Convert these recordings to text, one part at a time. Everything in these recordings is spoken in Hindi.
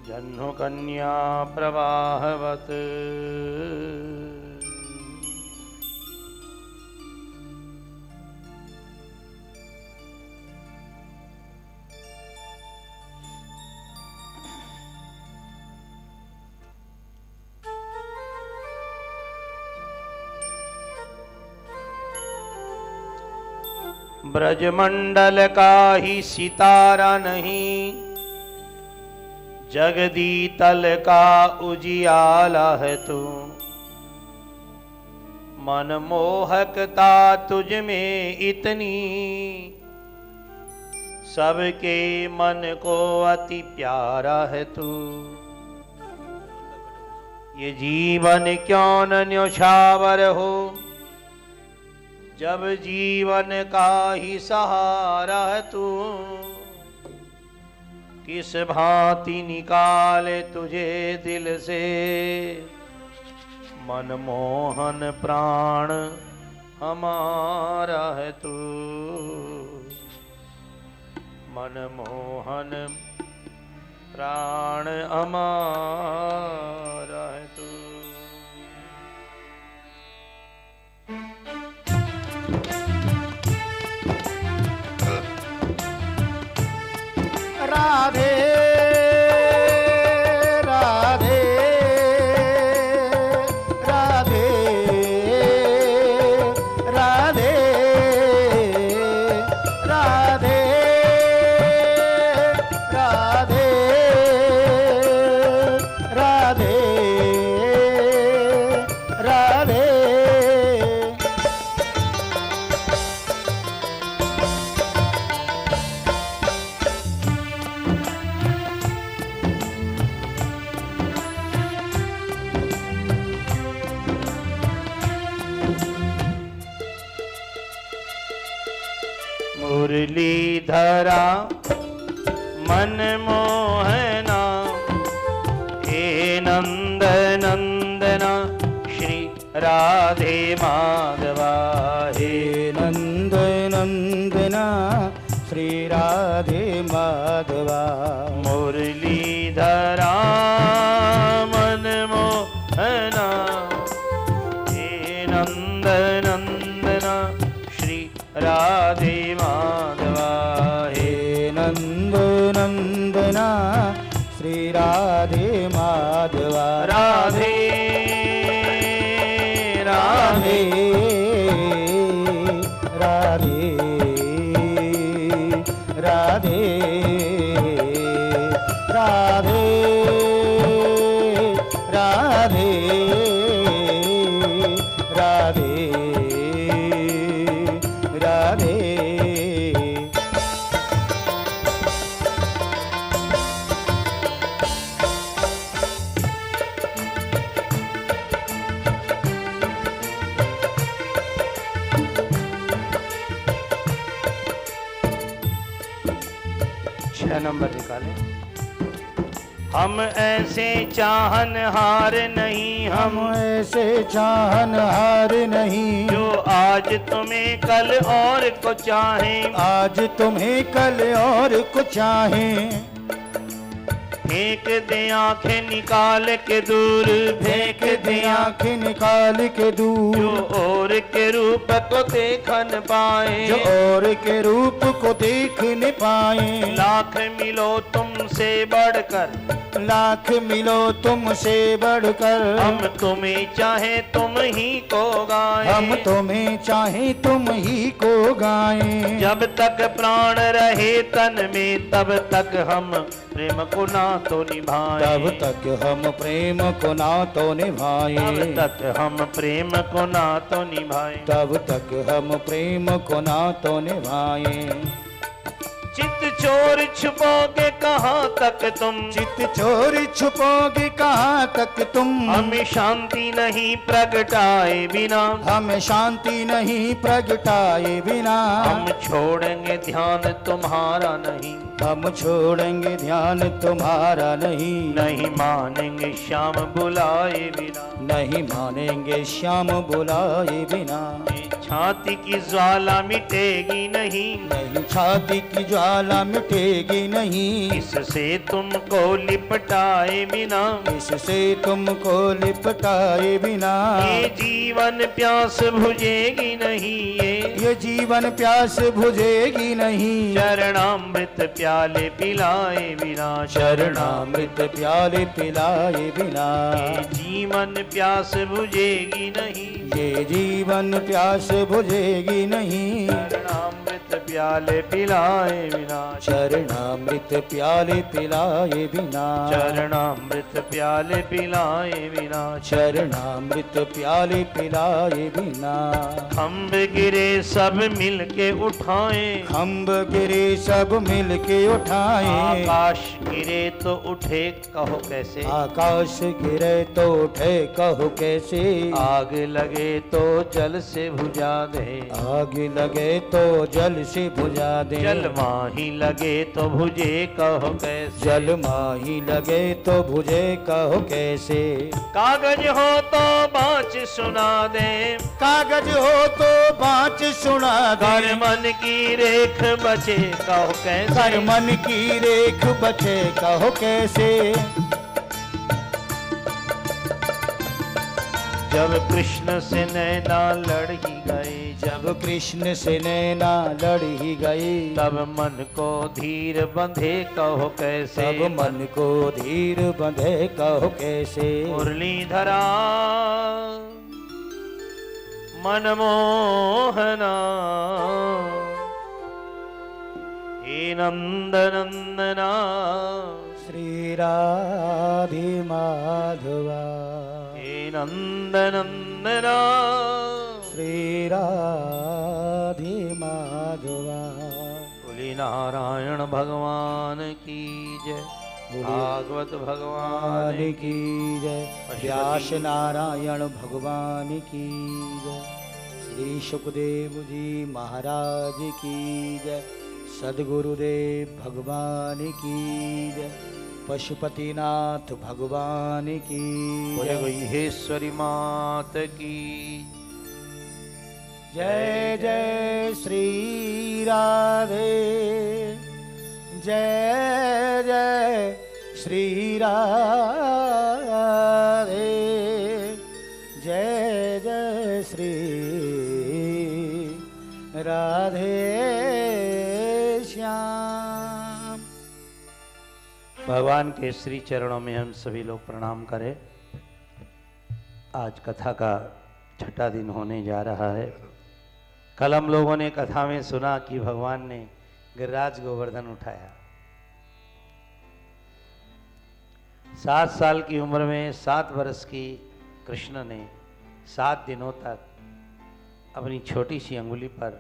जह्नु कन्या प्रवाहवत ब्रजमंडल का ही सितारा नहीं, जगदीतल का उजियाला है तू। मनमोहकता तुझ में इतनी, सबके मन को अति प्यारा है तू। ये जीवन क्यों न न्योछावर हो, जब जीवन का ही सहारा है तू। किस भांति निकाले तुझे दिल से, मनमोहन प्राण हमारा है तू। मनमोहन प्राण हमारा है तू। राधे राधे राधे राधे राधे राधे राधे राधे। मुरलीधरा मन मोहना, हे नंद नंदना श्री राधे माधवा। हे नंद नंदना श्री राधे माधवा। मुरलीधरा मन मोहना, हे नंद नंदना श्री राधे माधवा। हे नंद नंदना श्री राधे माधवा। राधे राधे राधे राधे राधे राधे राधे राधे। छह नंबर निकाले। हम ऐसे चाहनहार नहीं, हम ऐसे चाहनहार नहीं, जो आज तुम्हें कल और को चाहें। आज तुम्हें कल और को चाहें। फेंक दे आंखें निकाल के दूर, फेंक दे आंखें निकाल के दूर। जो और के रूप को देख न पाए, जो और के रूप को देख न पाए। लाख मिलो तुमसे बढ़कर, लाख मिलो तुमसे बढ़कर। हम तुम्हें चाहे तुम ही को गाएं। हम तुम्हें चाहे तुम ही को गाएं। जब तक प्राण रहे तन में, तब तक हम प्रेम को ना तो निभाएं। तब तक हम प्रेम को ना तो निभाएं। तब तक हम प्रेम को ना तो निभाएं। तब तक हम प्रेम को ना तो निभाएं। चित चोर छुपोगे कहाँ तक तुम, चित चोर छुपोगे कहाँ तक तुम। हमें शांति नहीं प्रगटाए बिना, हमें शांति नहीं प्रगटाए बिना। हम छोड़ेंगे ध्यान तुम्हारा नहीं, हम छोड़ेंगे ध्यान तुम्हारा नहीं। नहीं मानेंगे श्याम बुलाए बिना। नहीं मानेंगे श्याम बुलाए बिना। छाती की ज्वाला मिटेगी नहीं, नहीं छाती की ज्वाला मिटेगी नहीं, इससे तुमको लिपटाए बिना, इससे तुमको लिपटाए बिना, ये जीवन प्यास बुझेगी नहीं, ये जीवन प्यास बुझेगी नहीं, चरणामृत प्याले पिलाए बिना, शरणामृत प्याले पिलाए बिना, ये जीवन प्यास बुझेगी नहीं, ये जीवन प्यास बुझेगी नहीं, चरणामृत प्याले पिलाए बिना, शरणामृत प्याले पिलाए बिना, चरणामृत प्याले पिलाए बिना, शरणामृत प्याले पिलाए बिना, खम्भ गिरे सब मिल के उठाए, खम्भ गिरे सब मिल के उठाए, आकाश गिरे तो उठे कहो कैसे, आकाश गिरे तो उठे कहो कैसे, आग लगे तो जल से बुझा दे, आग लगे तो जल से बुझा दे, जल माही लगे तो बुझे कहो कैसे, जल माही लगे तो बुझे कहो कैसे, कागज हो तो बाँच सुना दे, कागज हो तो बाँच सुना दे, घर मन की रेख बचे कहो कैसे, कर मन की रेख बचे कहो कैसे, जब कृष्ण से नैना लड़ ही गए, जब कृष्ण से नैना लड़ ही गई, तब मन को धीर बंधे कहो कैसे, तब मन को धीर बंधे कहो कैसे, मुरलीधरा मनमोहना हे नंदनंदना, श्री राधे माधवा, हे नंदनंदना, श्री राधे माधवा, बोली नारायण भगवान की जय, भागवत भगवान भगवान की जय, व्यास नारायण भगवान की जय, श्री सुखदेव जी महाराज की जय, सद्गुरुदेव भगवान की जय, पशुपतिनाथ भगवान की बोले जय, गुहेश्वरी मात की जय जय श्री राधे, जय जय श्री राधे, जय जय श्री राधे श्याम। भगवान के श्री चरणों में हम सभी लोग प्रणाम करें। आज कथा का छठा दिन होने जा रहा है। कल हम लोगों ने कथा में सुना कि भगवान ने गिरिराज गोवर्धन उठाया। 7 साल की उम्र में 7 वर्ष की कृष्ण ने 7 दिनों तक अपनी छोटी सी अंगुली पर,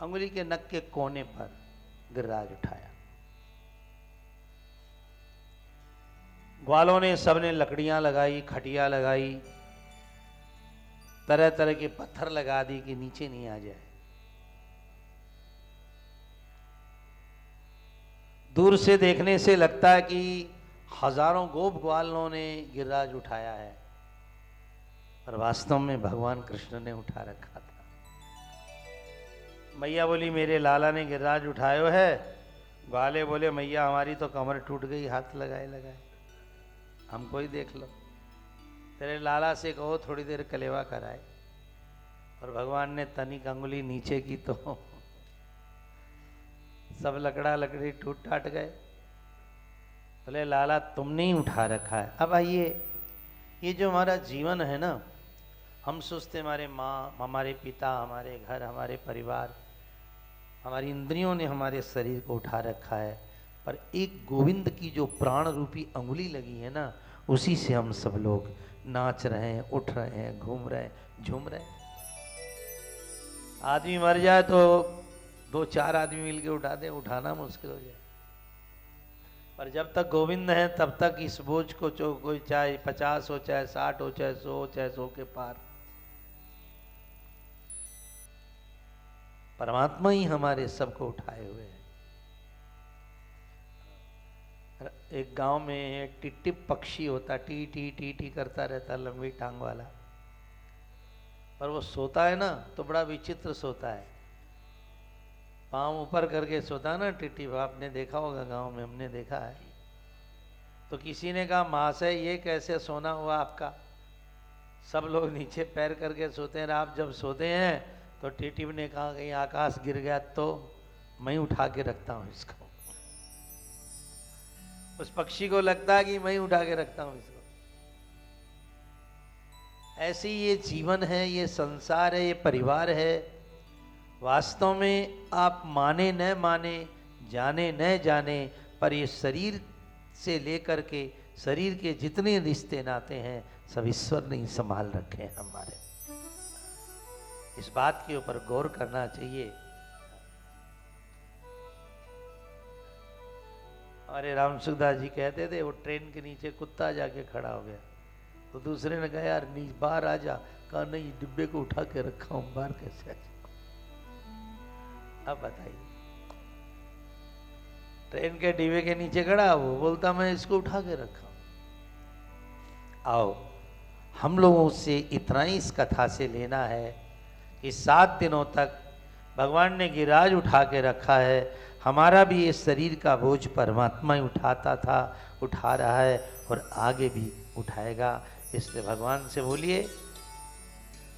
अंगुली के नख के कोने पर गिरिराज उठाया। ग्वालों ने सबने लकड़ियां लगाई, खटिया लगाई, तरह तरह के पत्थर लगा दी कि नीचे नहीं आ जाए। दूर से देखने से लगता है कि हजारों गोप ग्वालों ने गिरिराज उठाया है, पर वास्तव में भगवान कृष्ण ने उठा रखा था। मैया बोली मेरे लाला ने गिरिराज उठायो है। ग्वाले बोले मैया हमारी तो कमर टूट गई, हाथ लगाए लगाए, हमको ही देख लो। तेरे लाला से कहो थोड़ी देर कलेवा कराए। और भगवान ने तनिक अंगुली नीचे की तो सब लकड़ा लकड़ी टूट टाट गए। बोले लाला तुमने ही उठा रखा है। अब आइए, ये जो हमारा जीवन है ना, हम सोचते हमारे माँ, हमारे पिता, हमारे घर, हमारे परिवार, हमारी इंद्रियों ने हमारे शरीर को उठा रखा है, पर एक गोविंद की जो प्राण रूपी अंगुली लगी है ना, उसी से हम सब लोग नाच रहे हैं, उठ रहे हैं, घूम रहे हैं, झूम रहे हैं। आदमी मर जाए तो 2-4 आदमी मिलके उठा दे, उठाना मुश्किल हो जाए। पर जब तक गोविंद है तब तक इस बोझ को कोई चाहे 50 हो, चाहे 60 हो, चाहे 100 हो, चाहे 100 के पार, परमात्मा ही हमारे सबको उठाए हुए हैं। एक गांव में एक टिटिप पक्षी होता, टी टी टी टी करता रहता, लंबी टांग वाला। पर वो सोता है ना तो बड़ा विचित्र सोता है, पाँव ऊपर करके सोता है ना टिट्टी, आपने देखा होगा गांव में, हमने देखा है। तो किसी ने कहा महाशय ये कैसे सोना हुआ आपका, सब लोग नीचे पैर करके सोते हैं, आप जब सोते हैं तो टिट्टी ने कहा कहीं आकाश गिर गया तो मैं उठा के रखता हूँ इसको। उस पक्षी को लगता है कि मैं उठा के रखता हूँ इसको। ऐसी ये जीवन है, ये संसार है, ये परिवार है। वास्तव में आप माने न माने, जाने न जाने, पर ये शरीर से लेकर के शरीर के जितने रिश्ते नाते हैं सब ईश्वर ने ही संभाल रखे हैं हमारे। इस बात के ऊपर गौर करना चाहिए। अरे राम सुखदास जी कहते थे वो ट्रेन के नीचे कुत्ता जाके खड़ा हो गया, तो दूसरे ने कहा यार बाहर आ जा, कहा नहीं डिब्बे को उठा के रखा हूं, बाहर कैसे आ जाऊं। अब बताइए, ट्रेन के डिब्बे के नीचे खड़ा, वो बोलता मैं इसको उठा के रखा हूं। आओ हम लोगों से इतना ही इस कथा से लेना है कि 7 दिनों तक भगवान ने गिरिराज उठा के रखा है। हमारा भी ये शरीर का बोझ परमात्मा ही उठाता था, उठा रहा है और आगे भी उठाएगा। इसलिए भगवान से बोलिए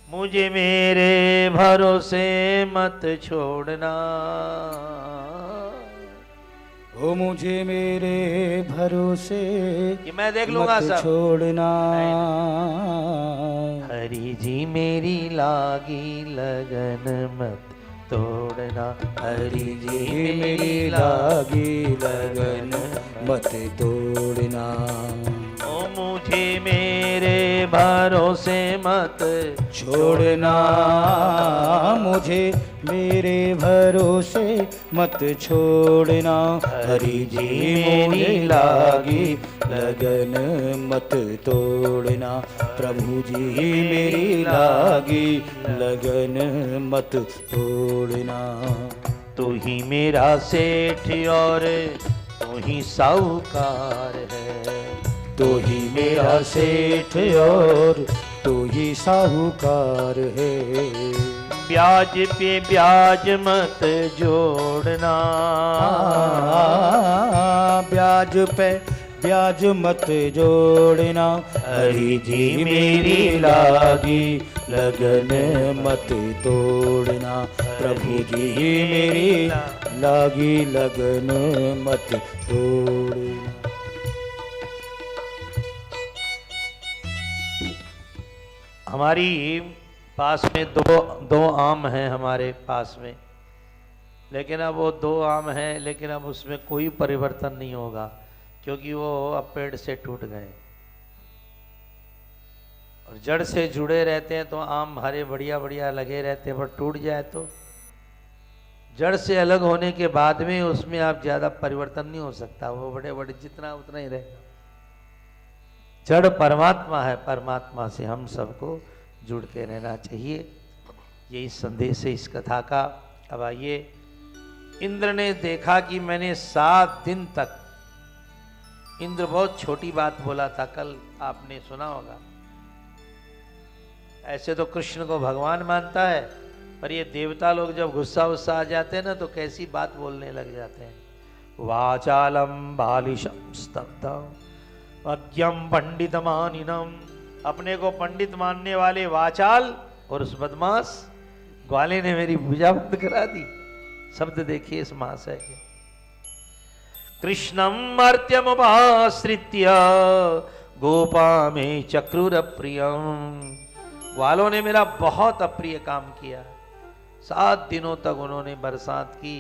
मुझे मेरे भरोसे मत छोड़ना, ओ मुझे मेरे भरोसे कि मैं देख लूंगा सब, छोड़ना। हरि जी मेरी लागी लगन मत तोड़ना, हरि जी मेरी लागी लगन मत तोड़ना। ओ मुझे मेरे भरोसे मत छोड़ना, मुझे मेरे भरोसे मत छोड़ना। हरि जी मेरी लागी लगन मत तोड़ना। प्रभु जी मेरी लागी लगन मत तोड़ना। तू ही मेरा सेठ और तू ही साहूकार है, तू ही मेरा सेठ और तू ही साहूकार है। ब्याज पे ब्याज मत जोड़ना, ब्याज पे ब्याज मत जोड़ना। हरि जी मेरी लागी लगन मत तोड़ना। प्रभु जी मेरी लागी लगन मत तोड़ना। हमारी पास में दो आम हैं हमारे पास में, लेकिन अब वो 2 आम हैं, लेकिन अब उसमें कोई परिवर्तन नहीं होगा क्योंकि वो अब पेड़ से टूट गए और जड़ से जुड़े रहते हैं तो आम हरे बढ़िया बढ़िया लगे रहते हैं, पर टूट जाए तो जड़ से अलग होने के बाद में उसमें आप ज़्यादा परिवर्तन नहीं हो सकता, वो बड़े बड़े जितना उतना ही रहेगा। जड़ परमात्मा है, परमात्मा से हम सबको जुड़ के रहना चाहिए। यही संदेश है इस कथा का। अब आइए, इंद्र ने देखा कि मैंने 7 दिन तक, इंद्र बहुत छोटी बात बोला था, कल आपने सुना होगा। ऐसे तो कृष्ण को भगवान मानता है, पर ये देवता लोग जब गुस्सा उस्सा आ जाते हैं ना तो कैसी बात बोलने लग जाते हैं। वाचालम बालिशम स्तब्धम अज्ञम पंडित मानिनम, अपने को पंडित मानने वाले वाचाल और उस बदमाश ग्वाले ने मेरी पूजा बंद करा दी। शब्द देखिए इस महाशय के। कृष्णम मर्त्यमुपाश्रित्य गोपा में चक्रुर प्रियम, ग्वालों ने मेरा बहुत अप्रिय काम किया। 7 दिनों तक उन्होंने बरसात की,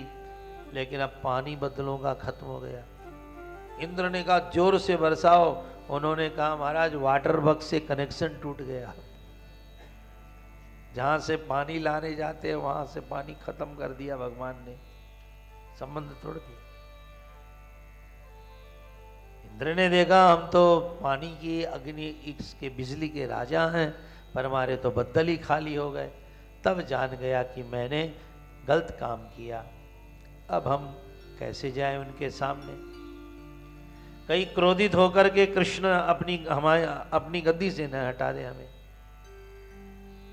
लेकिन अब पानी बदलों का खत्म हो गया। इंद्र ने कहा जोर से बरसाओ, उन्होंने कहा महाराज वाटर बग से कनेक्शन टूट गया, जहां से पानी लाने जाते हैं वहां से पानी खत्म कर दिया भगवान ने, संबंध तोड़ दिया। इंद्र ने देखा हम तो पानी की अग्नि इसके बिजली के राजा हैं, पर हमारे तो बद्दल ही खाली हो गए। तब जान गया कि मैंने गलत काम किया। अब हम कैसे जाएं उनके सामने। कहीं क्रोधित होकर के कृष्ण अपनी गद्दी से न हटा दे हमें।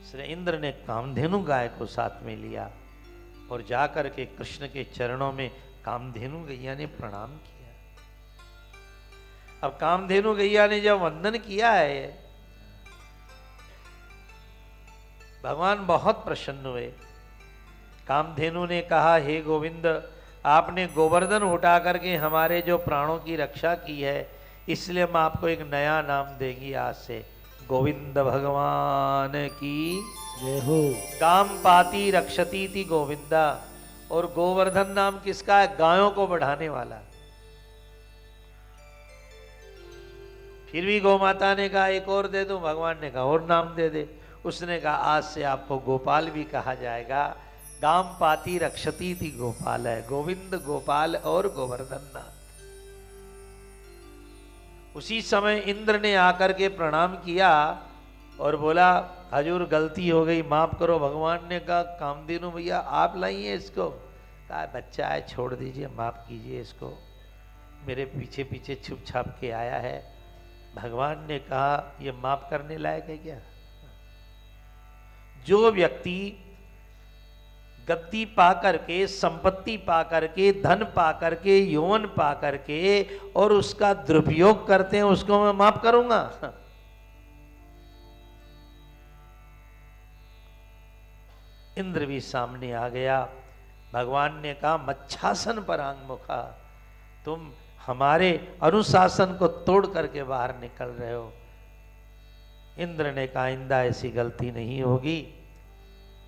श्री इंद्र ने कामधेनु गाय को साथ में लिया और जाकर के कृष्ण के चरणों में कामधेनु गैया ने प्रणाम किया। अब कामधेनु गैया ने जब वंदन किया है, भगवान बहुत प्रसन्न हुए। कामधेनु ने कहा, हे गोविंद, आपने गोवर्धन उठा करके हमारे जो प्राणों की रक्षा की है, इसलिए हम आपको एक नया नाम देंगी आज से। गोविंद भगवान की जय हो। गाम पाती रक्षती थी गोविंदा। और गोवर्धन नाम किसका है? गायों को बढ़ाने वाला। फिर भी गौ माता ने कहा एक और दे दो, भगवान ने कहा और नाम दे दे। उसने कहा आज से आपको गोपाल भी कहा जाएगा। गाम पाती रक्षती थी गोपाल है, गोविंद गोपाल और गोवर्धन नाथ। उसी समय इंद्र ने आकर के प्रणाम किया और बोला, हजूर गलती हो गई, माफ करो। भगवान ने कहा, कामधेनु भैया आप लाइए इसको। कहा बच्चा है, छोड़ दीजिए, माफ कीजिए इसको, मेरे पीछे पीछे छुप छाप के आया है। भगवान ने कहा ये माफ करने लायक है क्या? जो व्यक्ति गद्दी पा करके, संपत्ति पा करके, धन पा करके, यौवन पा करके और उसका दुरुपयोग करते हैं, उसको मैं माफ करूंगा? इंद्र भी सामने आ गया। भगवान ने कहा, मच्छासन पर आंगमुखा, तुम हमारे अनुशासन को तोड़ करके बाहर निकल रहे हो। इंद्र ने कहा, आइंदा ऐसी गलती नहीं होगी,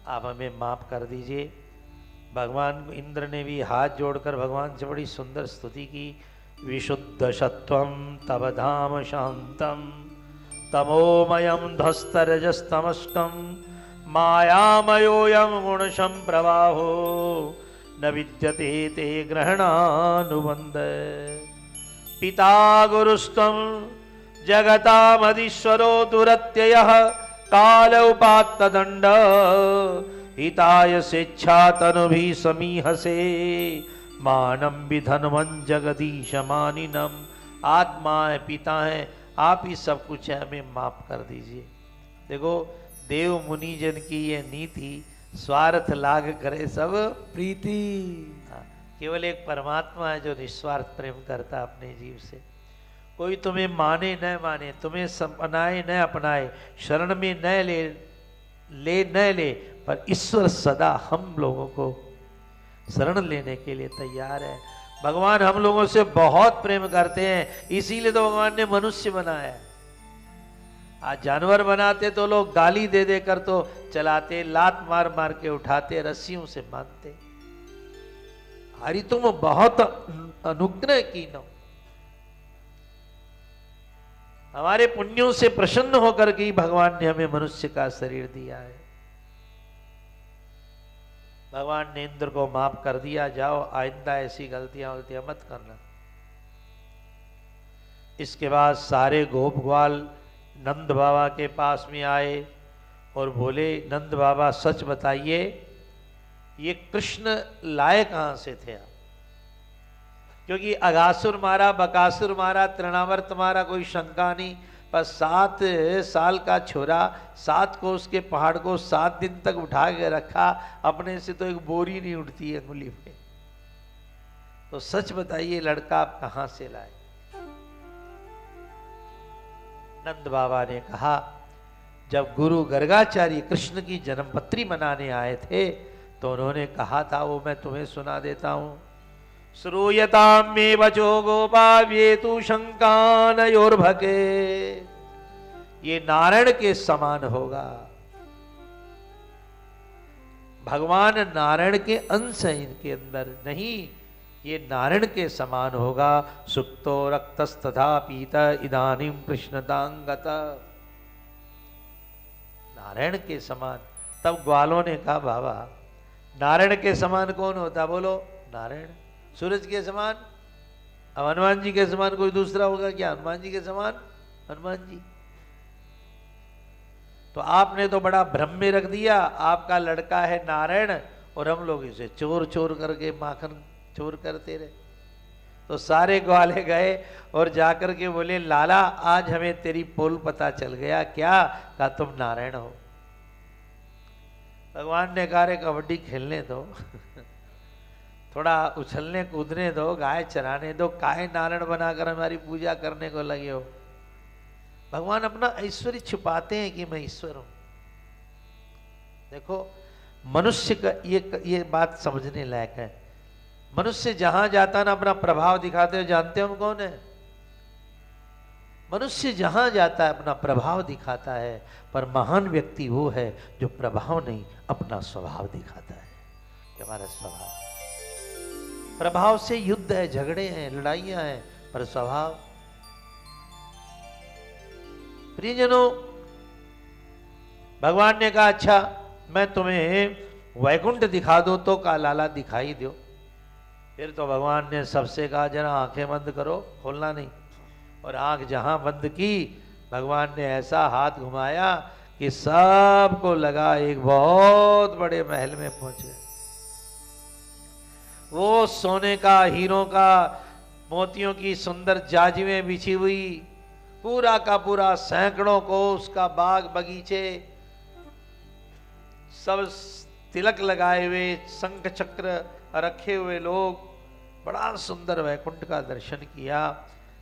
आप हमें माफ कर दीजिए। भगवान इंद्र ने भी हाथ जोड़कर भगवान से बड़ी सुंदर स्तुति की। विशुद्ध सत्वम तव धाम शांतम तमोमयम ध्वस्तरजस्तमस्कम मायामयोयम गुण संप्रवाहो न विद्यते ते ग्रहणानुबंध। पिता गुरुस्तम जगतामधीश्वरो दुरत्ययः काल उपात्त दंड हिताय स्वेच्छा तनुभि समीहसे मानम विधनवन जगदीश मानिनम। आत्मा है, पिता है, आप ही सब कुछ है, हमें माफ कर दीजिए। देखो देव मुनि जन की ये नीति, स्वार्थ लाग करे सब प्रीति। केवल एक परमात्मा है जो निस्वार्थ प्रेम करता अपने जीव से। कोई तुम्हें माने न माने, तुम्हें अपनाए न अपनाए, शरण में न ले, पर ईश्वर सदा हम लोगों को शरण लेने के लिए तैयार है। भगवान हम लोगों से बहुत प्रेम करते हैं, इसीलिए तो भगवान ने मनुष्य बनाया है। आज जानवर बनाते तो लोग गाली दे दे कर तो चलाते, लात मार मार के उठाते, रस्सियों से बांधते। हरि तुम बहुत अनुग्रह कीनो, हमारे पुण्यों से प्रसन्न होकर के भगवान ने हमें मनुष्य का शरीर दिया है। भगवान ने इंद्र को माफ कर दिया, जाओ आइंदा ऐसी गलतियां मत करना। इसके बाद सारे गोप ग्वाल नंद बाबा के पास में आए और बोले, नंद बाबा सच बताइए, ये कृष्ण लाए कहां से थे आप? क्योंकि अगासुर मारा, बकासुर मारा, तृणावर्त मारा, कोई शंका नहीं, पर 7 साल का छोरा 7 कोस के पहाड़ को 7 दिन तक उठा के रखा, अपने से तो एक बोरी नहीं उठती है अंगुली पे। तो सच बताइए लड़का आप कहां से लाए? नंद बाबा ने कहा, जब गुरु गर्गाचार्य कृष्ण की जन्मपत्री मनाने आए थे तो उन्होंने कहा था, वो मैं तुम्हें सुना देता हूं। श्रूयताम मे वचो गोपाव्येतु शंकानयोर्भके, ये नारायण के समान होगा। भगवान नारायण के अंश हैं इनके अंदर, नहीं, ये नारायण के समान होगा। सुक्तो रक्तस्तथा पीत इदानीं कृष्णतांगत, नारायण के समान। तब ग्वालों ने कहा, बाबा नारायण के समान कौन होता? बोलो नारायण। सूरज के समान? अब हनुमान जी के समान कोई दूसरा होगा क्या? हनुमान जी के समान हनुमान जी। तो आपने तो बड़ा भ्रम में रख दिया, आपका लड़का है नारायण और हम लोग इसे चोर चोर करके माखन चोर करते रहे। तो सारे ग्वाले गए और जाकर के बोले, लाला आज हमें तेरी पोल पता चल गया। क्या? कहा तुम नारायण हो। भगवान ने कहा रे कबड्डी खेलने दो थोड़ा उछलने कूदने दो, गाय चराने दो, काहे नारायण बनाकर हमारी पूजा करने को लगे हो। भगवान अपना ऐश्वर्य छुपाते हैं कि मैं ईश्वर हूं। देखो मनुष्य का ये बात समझने लायक है। मनुष्य जहां जाता ना अपना प्रभाव दिखाते हो, जानते हो हम कौन है? मनुष्य जहां जाता है अपना प्रभाव दिखाता है, पर महान व्यक्ति वो है जो प्रभाव नहीं अपना स्वभाव दिखाता है। कि हमारा स्वभाव, प्रभाव से युद्ध है, झगड़े हैं, लड़ाइयां हैं, पर स्वभाव। प्रियजनों, भगवान ने कहा अच्छा मैं तुम्हें वैकुंठ दिखा दो तो का लाला दिखाई दो। फिर तो भगवान ने सबसे कहा जरा आंखें बंद करो, खोलना नहीं। और आंख जहां बंद की, भगवान ने ऐसा हाथ घुमाया कि सबको लगा एक बहुत बड़े महल में पहुंचे। वो सोने का, हीरों का, मोतियों की सुंदर जाजिमें बिछी हुई, पूरा का पूरा सैकड़ों को उसका बाग बगीचे, सब तिलक लगाए हुए, शंख चक्र रखे हुए लोग, बड़ा सुंदर वैकुंठ का दर्शन किया।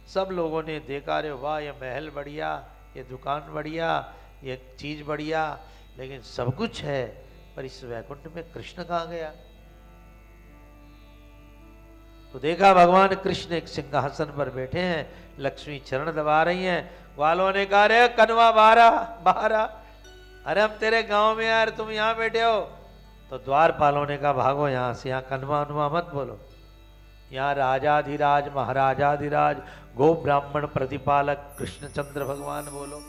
सब लोगों ने देखा, रे वाह ये महल बढ़िया, ये दुकान बढ़िया, ये चीज बढ़िया, लेकिन सब कुछ है पर इस वैकुंठ में कृष्ण कहाँ गया? तो देखा भगवान कृष्ण एक सिंहासन पर बैठे हैं, लक्ष्मी चरण दबा रही हैं। वालों ने कहा रे कनवा बाहर आ, अरे हम तेरे गांव में यार, तुम यहां बैठे हो। तो द्वारपालों ने कहा भागो यहां से, यहाँ कनवा अनुवा मत बोलो, यहाँ राजाधिराज महाराजाधिराज गो ब्राह्मण प्रतिपालक कृष्णचंद्र भगवान बोलो।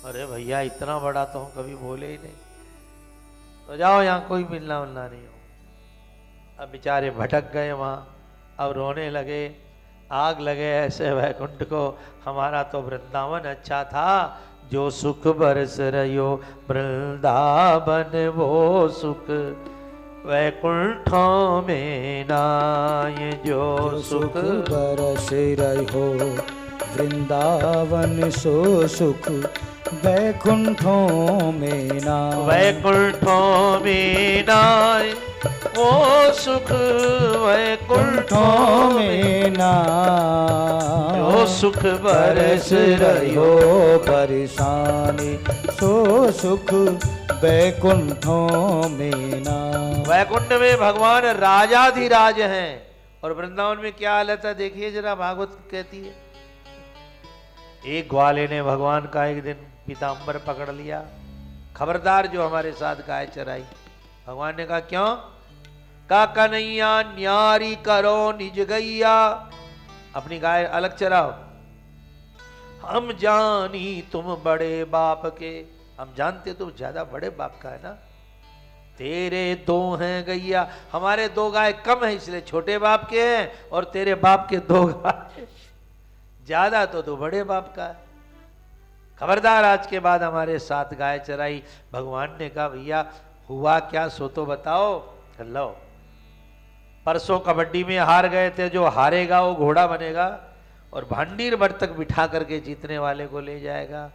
अरे भैया इतना बड़ा तो हम कभी बोले ही नहीं, तो जाओ यहाँ कोई मिलना मिलना नहीं हो। अब बेचारे भटक गए वहां, अब रोने लगे, आग लगे ऐसे वैकुंठ को, हमारा तो वृंदावन अच्छा था, जो सुख बरस रहो वृंदावन वो सुख वैकुंठों में नाय, जो सुख बरस रहो वृंदावन सो सुख वैकुंठों में नाय, वैकुंठों में नाय वो सुख वैकुंठों में नाय, जो सुख बरस रहो परेशानी सो सुख वैकुंठों में नाय। वैकुंठ में भगवान राजाधिराज हैं और वृंदावन में क्या हालत है देखिए जरा, भागवत कहती है। एक ग्वाले ने भगवान का एक दिन पीताम्बर पकड़ लिया, खबरदार जो हमारे साथ गाय चराई। भगवान ने कहा क्यों? का कन्हैया न्यारी करो निज गैया, अपनी गाय अलग चराओ। हम जानी तुम बड़े बाप के, हम जानते तुम ज्यादा बड़े बाप का है ना, तेरे दो हैं गैया, हमारे दो गाय कम है इसलिए छोटे बाप के हैं, और तेरे बाप के दो गाय ज्यादा तो तू बड़े बाप का है। खबरदार आज के बाद हमारे साथ गाय चराई। भगवान ने कहा भैया हुआ क्या सो तो बताओ। लो परसों कबड्डी में हार गए थे, जो हारेगा वो घोड़ा बनेगा और भांडीर भर तक बिठा करके जीतने वाले को ले जाएगा।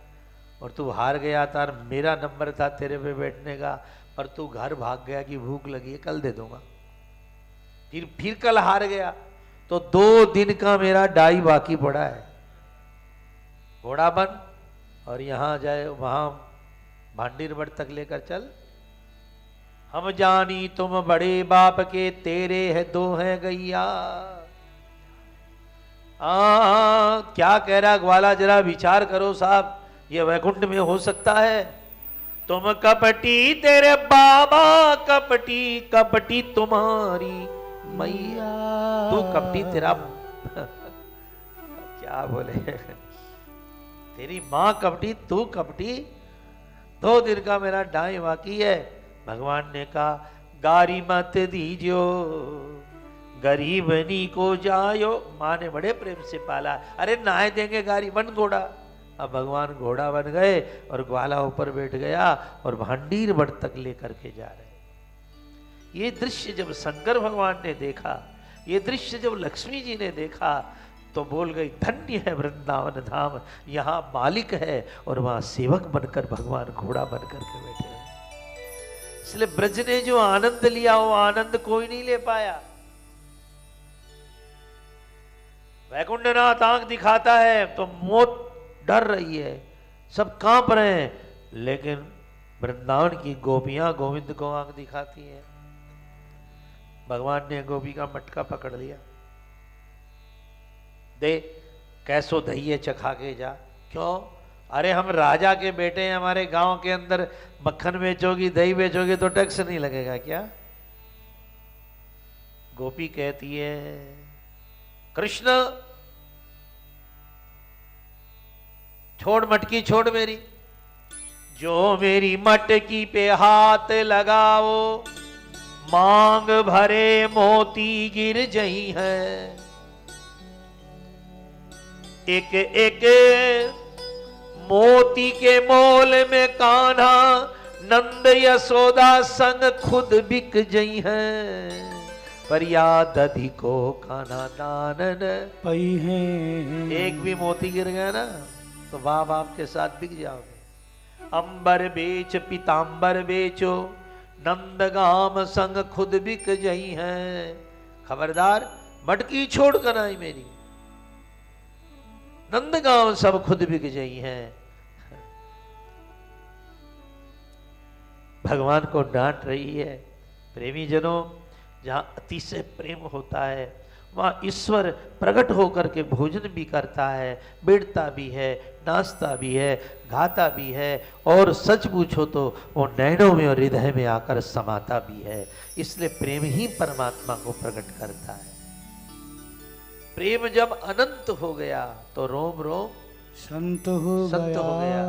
और तू हार गया था, मेरा नंबर था तेरे पे बैठने का, पर तू घर भाग गया कि भूख लगी है, कल दे दूंगा। फिर कल हार गया तो 2 दिन का मेरा डाई बाकी पड़ा है, घोड़ा बन और यहां जाए वहां भांडीर भर तक लेकर चल। हम जानी तुम बड़े बाप के, तेरे है दो है गैया। क्या कह रहा ग्वाला, जरा विचार करो साहब, ये वैकुंठ में हो सकता है? तुम कपटी तेरे बाबा कपटी, कपटी तुम्हारी मैया, तू कपटी तेरा क्या बोले, तेरी माँ कपटी तू कपटी, 2 दिन का मेरा डाई बाकी है। भगवान ने कहा गारी मत दीजियो गरीबनी को जायो। माँ ने बड़े प्रेम से पाला, अरे नाय देंगे गारी, बन घोड़ा। अब भगवान घोड़ा बन गए और ग्वाला ऊपर बैठ गया और भांडीर बड़ तक लेकर के जा रहे। ये दृश्य जब शंकर भगवान ने देखा, ये दृश्य जब लक्ष्मी जी ने देखा, तो बोल गई धन्य है वृंदावन धाम, यहाँ मालिक है और वहां सेवक बनकर भगवान घोड़ा बनकर के बैठे हैं। इसलिए ब्रज ने जो आनंद लिया वो आनंद कोई नहीं ले पाया। वैकुंठनाथ आंख दिखाता है तो मौत डर रही है, सब कांप रहे हैं, लेकिन वृंदावन की गोपियां गोविंद को आंख दिखाती हैं। भगवान ने गोपी का मटका पकड़ लिया, दे कैसो दही चखा के जा। क्यों? अरे हम राजा के बेटे हैं, हमारे गांव के अंदर मक्खन बेचोगी दही बेचोगी तो टैक्स नहीं लगेगा क्या? गोपी कहती है कृष्ण छोड़ मटकी छोड़ मेरी, जो मेरी मटकी पे हाथ लगाओ मांग भरे मोती गिर जई है। एक एक मोती के मोल में कान्हा नंद यशोदा संग खुद बिक जई है। पर याद अधिको कान्हा दानन पई है। एक भी मोती गिर गया ना तो बाप आपके साथ बिक जाओगे। अंबर बेच पीतांबर बेचो नंदगाम संग खुद बिक जई है। खबरदार मटकी छोड़ कर आई मेरी, नंदगांव सब खुद बिक जई हैं। भगवान को डांट रही है। प्रेमी जनों, जहां अतिशय प्रेम होता है वहां ईश्वर प्रकट होकर के भोजन भी करता है, बैठता भी है, नाचता भी है, गाता भी है, और सच पूछो तो वो नैनों में और हृदय में आकर समाता भी है। इसलिए प्रेम ही परमात्मा को प्रकट करता है। प्रेम जब अनंत हो गया तो रोम रोम संत हो गया।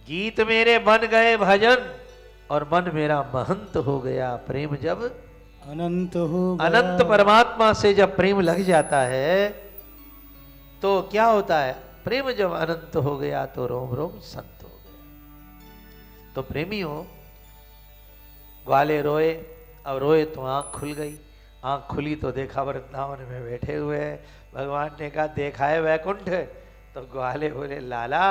गीत मेरे बन गए भजन और मन मेरा महंत हो गया। प्रेम जब अनंत हो गया। अनंत परमात्मा से जब प्रेम लग जाता है तो क्या होता है? प्रेम जब अनंत हो गया तो रोम रोम संत हो गया। तो प्रेमियों, ग्वाले रोए, अब रोए तो आंख खुल गई। आंख खुली तो देखा वृंदावन में बैठे हुए हैं। भगवान ने कहा देखा है वैकुंठ? तो ग्वाले बोले लाला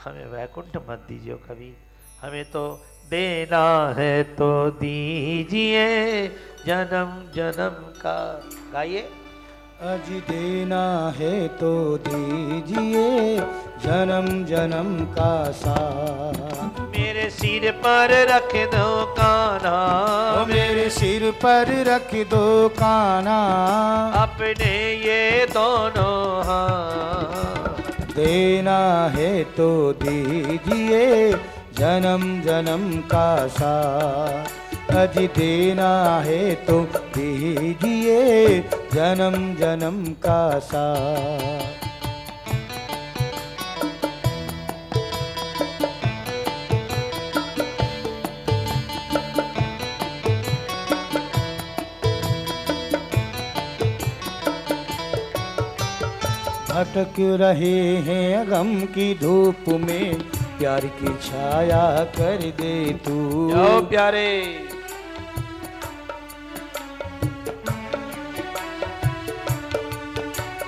हमें वैकुंठ मत दीजिए कभी, हमें तो देना है तो दीजिए जन्म जन्म का। गाइए। अज देना है तो दीजिए जन्म जन्म का साथ। मेरे सिर पर रख दो कान्हा, मेरे सिर पर रख दो कान्हा, अपने ये दोनों हाथ। देना है तो दीजिए जन्म जन्म का साथ। अज देना है तो दीजिए जन्म जन्म का साथ। भटक रहे हैं गम की धूप में, प्यार की छाया कर दे तू। जाओ प्यारे।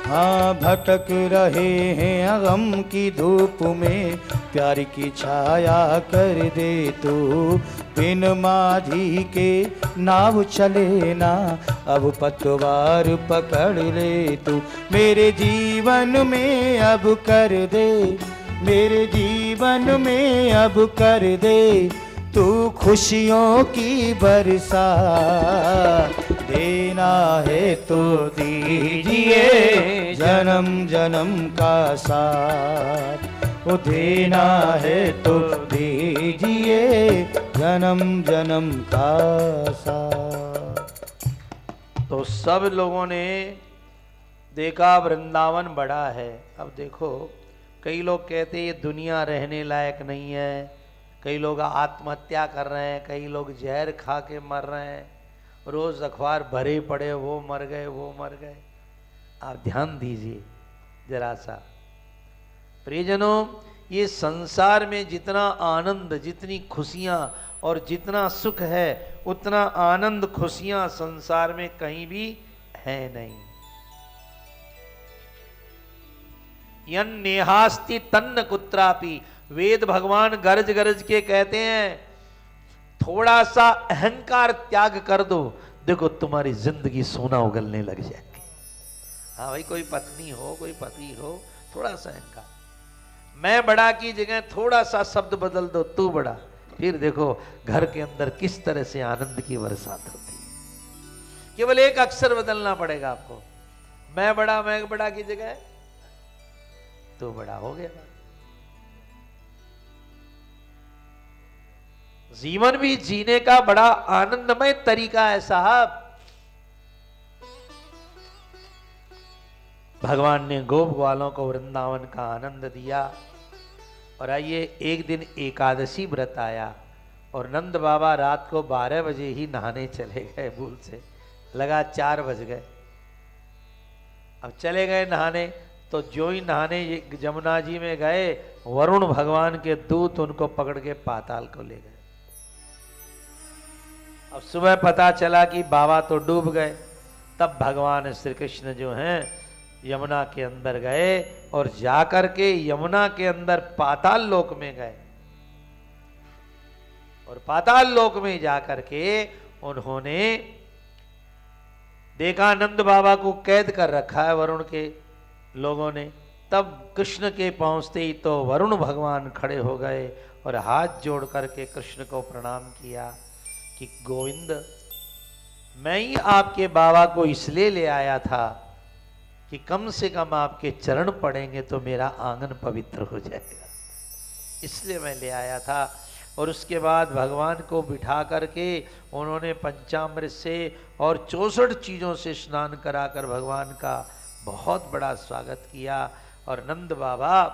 हाँ भटक रहे हैं गम की धूप में, प्यार की छाया कर दे तू। बिन माझी के नाव चले ना, अब पतवार पकड़ ले तू। मेरे जीवन में अब कर दे, मेरे जीवन में अब कर दे तू खुशियों की बरसात। देना है तो दीजिए जन्म जन्म का साथ। वो देना है तो दीजिए जन्म जन्म का साथ। तो सब लोगों ने देखा वृंदावन बड़ा है। अब देखो कई लोग कहते ये दुनिया रहने लायक नहीं है, कई लोग आत्महत्या कर रहे हैं, कई लोग जहर खा के मर रहे हैं, रोज अखबार भरे पड़े वो मर गए वो मर गए। आप ध्यान दीजिए जरा सा प्रियजनों, ये संसार में जितना आनंद, जितनी खुशियां और जितना सुख है, उतना आनंद खुशियां संसार में कहीं भी है नहीं। यन नेहास्ति तन्न कुत्रापि, वेद भगवान गरज गरज के कहते हैं थोड़ा सा अहंकार त्याग कर दो, देखो तुम्हारी जिंदगी सोना उगलने लग जाएगी। हाँ भाई, कोई पत्नी हो, कोई पति हो, थोड़ा सा अहंकार, मैं बड़ा की जगह थोड़ा सा शब्द बदल दो, तू बड़ा, फिर देखो घर के अंदर किस तरह से आनंद की बरसात होती है। केवल एक अक्षर बदलना पड़ेगा आपको, मैं बड़ा की जगह तू बड़ा, हो गया। जीवन भी जीने का बड़ा आनंदमय तरीका है साहब। भगवान ने गोप ग्वालों को वृंदावन का आनंद दिया। और आइए, एक दिन एकादशी व्रत आया और नंद बाबा रात को 12 बजे ही नहाने चले गए, भूल से लगा 4 बज गए। अब चले गए नहाने, तो जो ही नहाने जमुना जी में गए, वरुण भगवान के दूत उनको पकड़ के पाताल को ले गए। अब सुबह पता चला कि बाबा तो डूब गए। तब भगवान श्री कृष्ण जो हैं यमुना के अंदर गए और जाकर के यमुना के अंदर पाताल लोक में गए। और पाताल लोक में जाकर के उन्होंने देखा नंद बाबा को कैद कर रखा है वरुण के लोगों ने। तब कृष्ण के पहुंचते ही तो वरुण भगवान खड़े हो गए और हाथ जोड़ करके कृष्ण को प्रणाम किया कि गोविंद, मैं ही आपके बाबा को इसलिए ले आया था कि कम से कम आपके चरण पड़ेंगे तो मेरा आंगन पवित्र हो जाएगा, इसलिए मैं ले आया था। और उसके बाद भगवान को बिठा करके उन्होंने पंचामृत से और 64 चीज़ों से स्नान कराकर भगवान का बहुत बड़ा स्वागत किया। और नंद बाबा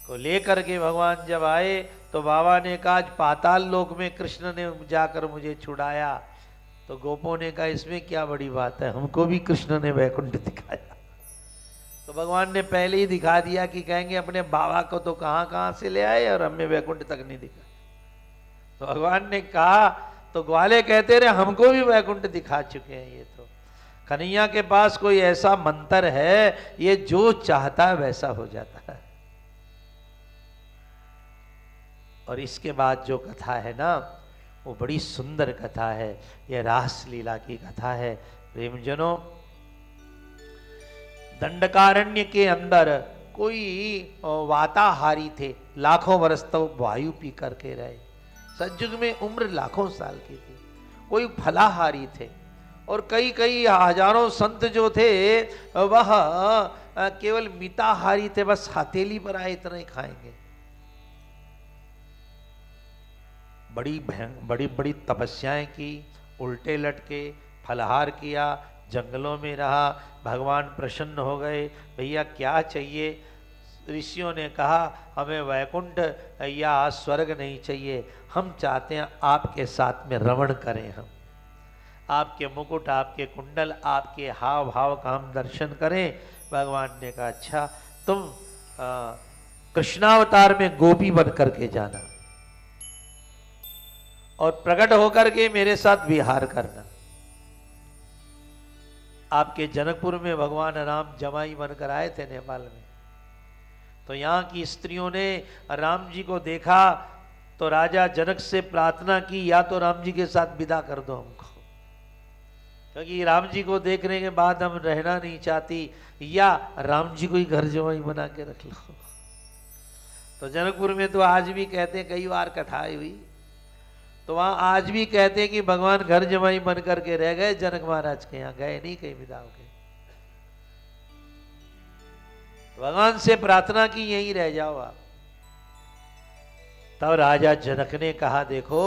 को लेकर के भगवान जब आए तो बाबा ने कहा, आज पाताल लोक में कृष्ण ने जाकर मुझे छुड़ाया। तो गोपों ने कहा, इसमें क्या बड़ी बात है, हमको भी कृष्ण ने वैकुंठ दिखाया। तो भगवान ने पहले ही दिखा दिया कि कहेंगे अपने बाबा को तो कहां कहां से ले आए और हमें वैकुंठ तक नहीं दिखा। तो भगवान ने कहा, तो ग्वाले कहते रहे हमको भी वैकुंठ दिखा चुके हैं। ये तो कन्हैया के पास कोई ऐसा मंत्र है, ये जो चाहता है वैसा हो जाता है। और इसके बाद जो कथा है ना, वो बड़ी सुंदर कथा है। यह रास लीला की कथा है। प्रेमजनों, दंडकारण्य के अंदर कोई वाताहारी थे, लाखों वर्ष तक वायु पी करके रहे। सतयुग में उम्र लाखों साल की थी। कोई फलाहारी थे और कई कई हजारों संत जो थे वह केवल मिताहारी थे, बस हथेली पर आए इतना ही खाएंगे। बड़ी बड़ी बड़ी तपस्याएं की, उल्टे लटके, फलहार किया, जंगलों में रहा। भगवान प्रसन्न हो गए, भैया क्या चाहिए? ऋषियों ने कहा, हमें वैकुंठ या स्वर्ग नहीं चाहिए, हम चाहते हैं आपके साथ में रमण करें। हम आपके मुकुट, आपके कुंडल, आपके हाव भाव का हम दर्शन करें। भगवान ने कहा, अच्छा तुम कृष्णावतार में गोपी बन करके जाना और प्रकट होकर के मेरे साथ विहार करना। आपके जनकपुर में भगवान राम जमाई बनकर आए थे नेपाल में, तो यहाँ की स्त्रियों ने राम जी को देखा तो राजा जनक से प्रार्थना की, या तो राम जी के साथ विदा कर दो हमको, क्योंकि राम जी को देखने के बाद हम रहना नहीं चाहती, या राम जी को ही घर जमाई बना के रख लो। तो जनकपुर में तो आज भी कहते हैं, कई बार कथा हुई तो वहां आज भी कहते हैं कि भगवान घर जमाई बन करके रह गए जनक महाराज के यहाँ, गए नहीं कहीं विदा हो गए। भगवान से प्रार्थना की यहीं रह जाओ आप। तब राजा जनक ने कहा, देखो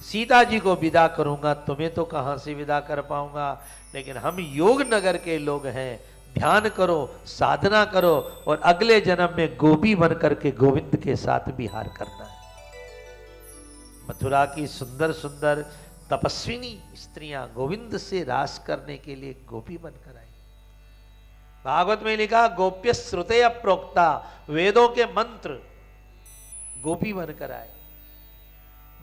सीता जी को विदा करूंगा, तुम्हें तो कहां से विदा कर पाऊंगा, लेकिन हम योग नगर के लोग हैं, ध्यान करो, साधना करो और अगले जन्म में गोपी बन करके गोविंद के साथ विहार करना है। मथुरा की सुंदर सुंदर तपस्विनी स्त्रियां गोविंद से रास करने के लिए गोपी बनकर आई। भागवत में लिखा, गोप्य श्रुते प्रोक्ता, वेदों के मंत्र गोपी बनकर आए।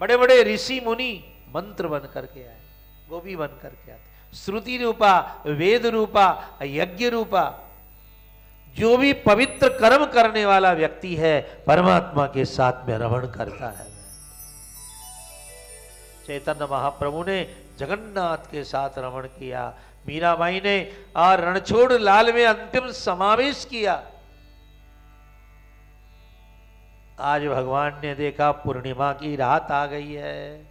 बड़े बड़े ऋषि मुनि मंत्र बन करके आए, गोपी बन करके आए। श्रुति रूपा, वेद रूपा, यज्ञ रूपा, जो भी पवित्र कर्म करने वाला व्यक्ति है परमात्मा के साथ में रमण करता है। चैतन्य महाप्रभु ने जगन्नाथ के साथ रमण किया, मीराबाई ने रणछोड़ लाल में अंतिम समावेश किया। आज भगवान ने देखा पूर्णिमा की रात आ गई है,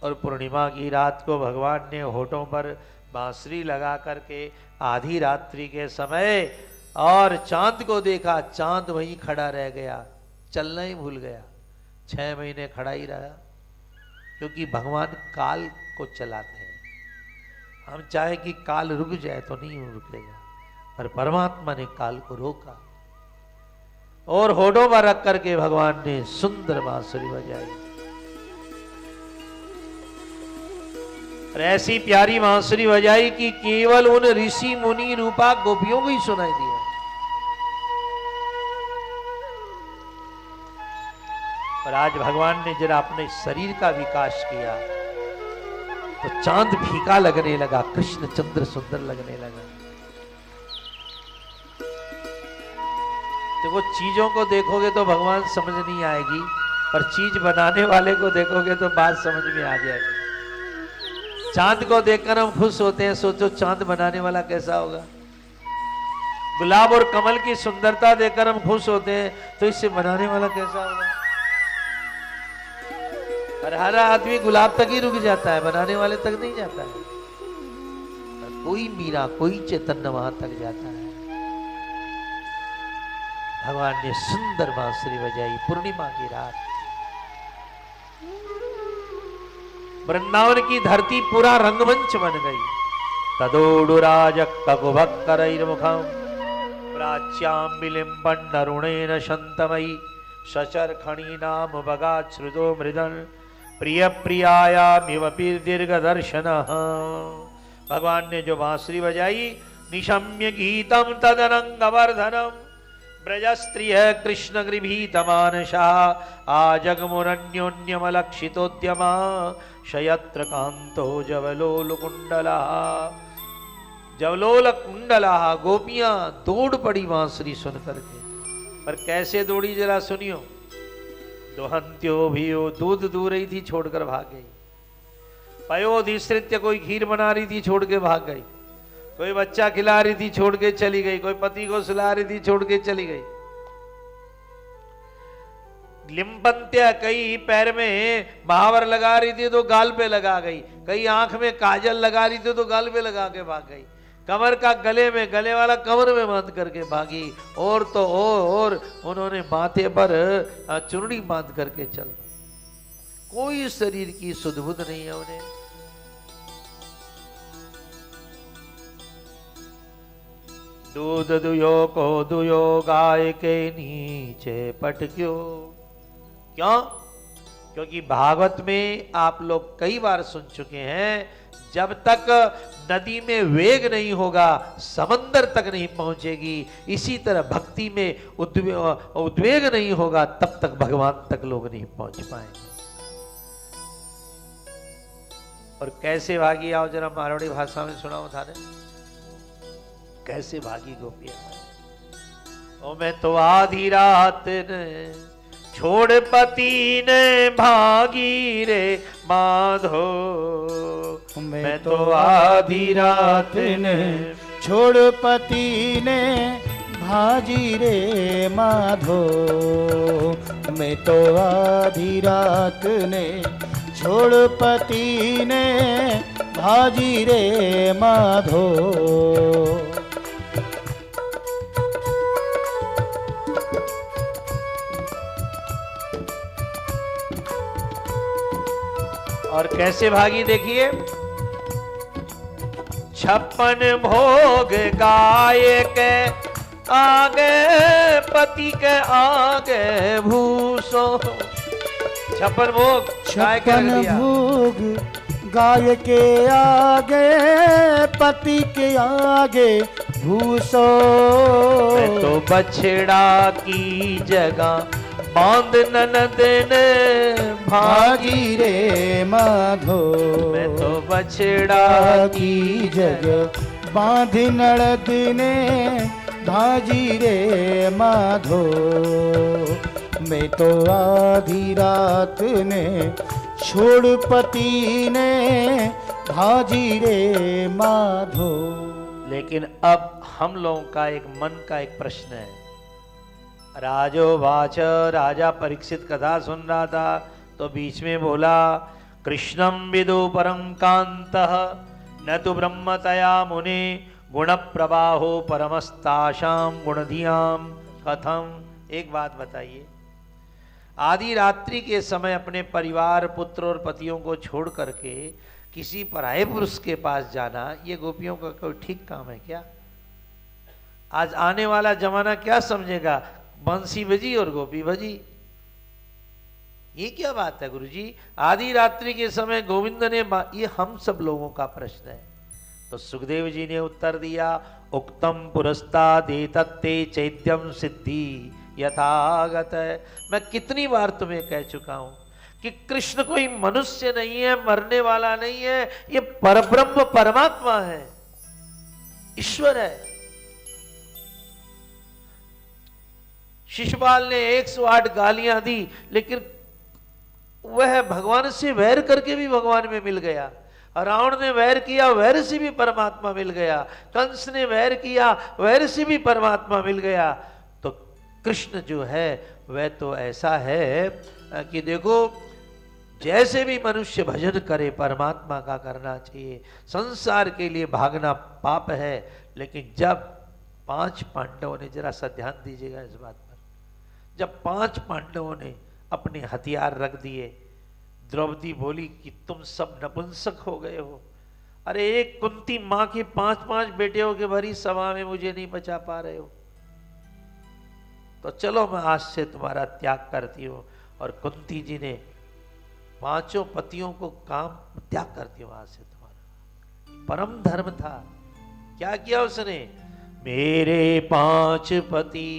और पूर्णिमा की रात को भगवान ने होठों पर बांसुरी लगा करके आधी रात्रि के समय और चांद को देखा। चांद वहीं खड़ा रह गया, चलना ही भूल गया। 6 महीने खड़ा ही रहा, क्योंकि भगवान काल को चलाते हैं। हम चाहे कि काल रुक जाए तो नहीं रुकेगा, पर परमात्मा ने काल को रोका और होठों पर रख करके भगवान ने सुंदर बांसुरी बजाई। और ऐसी प्यारी बांसुरी बजाई कि केवल उन ऋषि मुनि रूपा गोपियों को ही सुनाई दिया। और आज भगवान ने जरा अपने शरीर का विकास किया तो चांद फीका लगने लगा, कृष्ण चंद्र सुंदर लगने लगा। देखो, चीजों को देखोगे तो भगवान समझ नहीं आएगी, पर चीज बनाने वाले को देखोगे तो बात समझ में आ जाएगी। चांद को देखकर हम खुश होते हैं, सोचो चांद बनाने वाला कैसा होगा। गुलाब और कमल की सुंदरता देखकर हम खुश होते हैं, तो इससे बनाने वाला कैसा होगा। और हर आदमी गुलाब तक ही रुक जाता है, बनाने वाले तक नहीं जाता है। कोई मीरा, कोई चैतन्य वहां तक जाता है। भगवान ने सुंदर बांसुरी बजाई पूर्णिमा की रात। वृंदावन की धरती पूरा रंगमंच बन गई। तदोडुराज ककुभक्करैर्मुखं प्राच्यां विलिम्बन् अरुणेन शन्तमयि शचर्खणी नाम भगाच्छ्रुतो मृदन् प्रिय प्रियायामिव दीर्घदर्शनः। भगवान ने जो बांसुरी बजाई, निशम्य गीतम तदनंगवर्धनम ब्रजस्त्रिय कृष्ण गृभीतमानशा आजगमुरन्योन्यमलक्षितोद्यमा शयत्र कांतो जवलोल कुंडला। जवलोल कुंडला गोपियां दौड़ पड़ी बांसुरी सुन करके। पर कैसे दौड़ी जरा सुनियो। दोहंत्यो भी दूध दू रही थी, छोड़कर भाग गई। पयोधिश्रित्य कोई खीर बना रही थी, छोड़ के भाग गई। कोई बच्चा खिला रही थी, छोड़ के चली गई। कोई पति को सुला रही थी, छोड़ के चली गई। लिम्पंत्य कई पैर में महावर लगा रही थी तो गाल पे लगा गई। कई आंख में काजल लगा रही थी तो गाल पे लगा के भाग गई। कमर का गले में, गले वाला कमर में बांध करके भागी। और तो और उन्होंने माथे पर चुनरी बांध करके चल। कोई शरीर की सुध-बुध नहीं है उन्हें। दूध दुयो को दुयो गाय के नीचे पटक्यो। क्यों? क्योंकि भागवत में आप लोग कई बार सुन चुके हैं, जब तक नदी में वेग नहीं होगा समंदर तक नहीं पहुंचेगी। इसी तरह भक्ति में उद्वेग नहीं होगा तब तक भगवान तक लोग नहीं पहुंच पाएंगे। और कैसे भागी, आओ जरा मारवाड़ी भाषा में सुनाओ थाने। कैसे भागी गोपियां। ओ मैं तो आधी रात ने छोड़ पति ने भागी रे माधो। मैं तो आधी रात ने छोड़ पति ने भाजी रे माधो। मैं तो आधी रात ने छोड़ पति ने भाजी रे माधो। और कैसे भागी देखिए। 56 भोग गाय के आगे पति के आगे भूसो। 56 भोग गाय के रख दिया। 56 भोग गाय के आगे पति के आगे भूसो। मैं तो बछड़ा की जगह बांध ननद ने भागी रे माधो। मैं तो बछड़ा की जगह बांध ननद ने भाजी रे माधो। मैं तो आधी रात ने छोड़ पति ने भाजी रे माधो। लेकिन अब हम लोगों का एक मन का एक प्रश्न है। राजो वाच, राजा परीक्षित कथा सुन रहा था तो बीच में बोला, कृष्णम विदु परम कांतः न तो ब्रह्मतया मुने गुण प्रवाहो परमस्ताशाम गुणधियाम कथम। एक बात बताइए, आधी रात्रि के समय अपने परिवार, पुत्र और पतियों को छोड़ करके किसी पराये पुरुष के पास जाना, ये गोपियों का कोई ठीक काम है क्या? आज आने वाला जमाना क्या समझेगा, बंसी बजी और गोपी बजी। ये क्या बात है गुरुजी? आधी रात्रि के समय गोविंद ने, ये हम सब लोगों का प्रश्न है। तो सुखदेव जी ने उत्तर दिया, उक्तम पुरस्ताद एतत्ते चैत्यम सिद्धि यथागत है। मैं कितनी बार तुम्हें कह चुका हूं कि कृष्ण कोई मनुष्य नहीं है, मरने वाला नहीं है, ये परब्रह्म परमात्मा है, ईश्वर है। शिशुपाल ने 108 गालियां दी, लेकिन वह भगवान से वैर करके भी भगवान में मिल गया। रावण ने वैर किया, वैर से भी परमात्मा मिल गया। कंस ने वैर किया, वैर से भी परमात्मा मिल गया। तो कृष्ण जो है वह तो ऐसा है कि देखो, जैसे भी मनुष्य भजन करे परमात्मा का करना चाहिए। संसार के लिए भागना पाप है, लेकिन जब 5 पांडवों ने, जरा सा ध्यान दीजिएगा इस बात पर, जब 5 पांडवों ने अपने हथियार रख दिए, द्रौपदी बोली कि तुम सब नपुंसक हो गए हो। अरे एक कुंती मां के 5-5 बेटियों के भरी सभा में मुझे नहीं बचा पा रहे हो, तो चलो मैं आज से तुम्हारा त्याग करती हूं। और कुंती जी ने 5 पतियों को काम त्याग करती हूं आज से, तुम्हारा परम धर्म था। क्या किया उसने? मेरे 5 पति,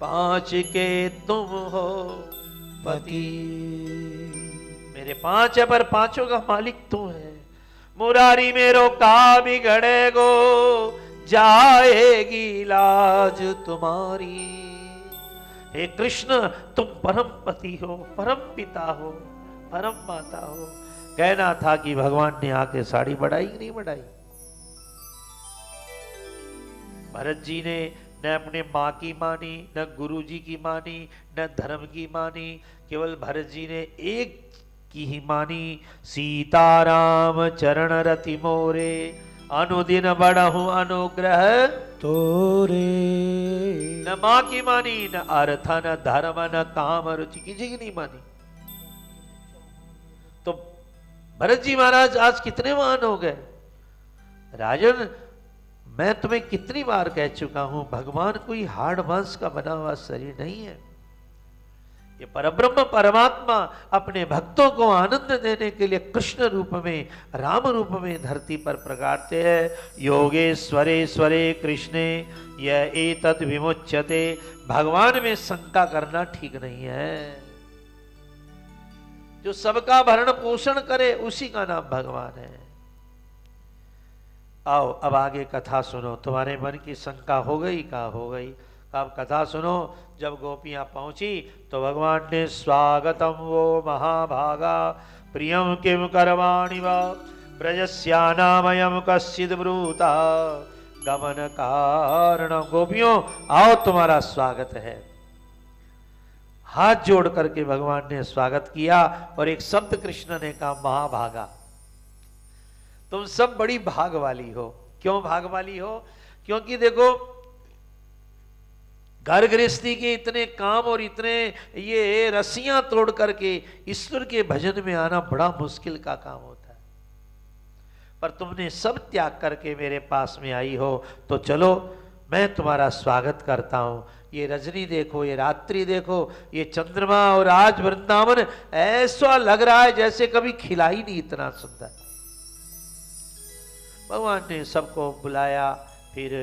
5 के तुम हो पति। मेरे 5 है पर 5 का मालिक तू है। मुरारी मेरो का बिगड़े गो, जाएगी लाज तुम्हारी। हे कृष्ण, तुम परम पति हो, परम पिता हो, परम माता हो। कहना था कि भगवान ने आके साड़ी बढ़ाई कि नहीं बढ़ाई? भरत जी ने न अपने माँ की मानी, न गुरु जी की मानी, न धर्म की मानी, केवल भरत जी ने एक की ही मानी। सीताराम चरण रति मोरे, अनुदिन बढ़हु अनुग्रह तोरे। न माँ की मानी, न अर्थ, न धर्म, न काम रुचि, किसी की नहीं मानी। तो भरत जी महाराज आज कितने महान हो गए। राजन, मैं तुम्हें कितनी बार कह चुका हूं, भगवान कोई हाड़ मांस का बना हुआ शरीर नहीं है। ये परब्रह्म परमात्मा अपने भक्तों को आनंद देने के लिए कृष्ण रूप में, राम रूप में धरती पर प्रकाटते हैं। योगेश्वरे स्वरे कृष्णे यह एतद् विमुच्यते। भगवान में शंका करना ठीक नहीं है। जो सबका भरण पोषण करे उसी का नाम भगवान है। आओ अब आगे कथा सुनो। तुम्हारे मन की शंका हो गई? का हो गई? अब कथा सुनो। जब गोपियां पहुंची तो भगवान ने स्वागतम वो महाभागा प्रियम किम करवाणि वा ब्रजस्यानामयम कश्चिद ब्रूता गमन कारण। गोपियों आओ, तुम्हारा स्वागत है। हाथ जोड़ करके भगवान ने स्वागत किया और एक शब्द कृष्ण ने कहा, महाभागा, तुम सब बड़ी भाग वाली हो। क्यों भाग वाली हो? क्योंकि देखो, घर गृहस्थी के इतने काम और इतने ये रस्सियां तोड़ करके ईश्वर के भजन में आना बड़ा मुश्किल का काम होता है। पर तुमने सब त्याग करके मेरे पास में आई हो, तो चलो मैं तुम्हारा स्वागत करता हूं। ये रजनी देखो, ये रात्रि देखो, ये चंद्रमा, और आज वृंदावन ऐसा लग रहा है जैसे कभी खिला ही नहीं, इतना सुंदर। भगवान ने सबको बुलाया। फिर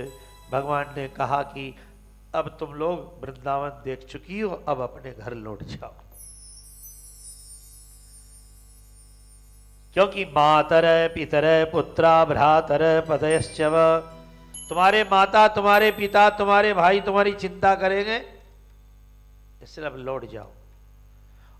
भगवान ने कहा कि अब तुम लोग वृंदावन देख चुकी हो, अब अपने घर लौट जाओ। क्योंकि मातर पितर पुत्रा भ्रातर पतयश्चव, तुम्हारे माता, तुम्हारे पिता, तुम्हारे भाई तुम्हारी चिंता करेंगे, इसलिए अब लौट जाओ।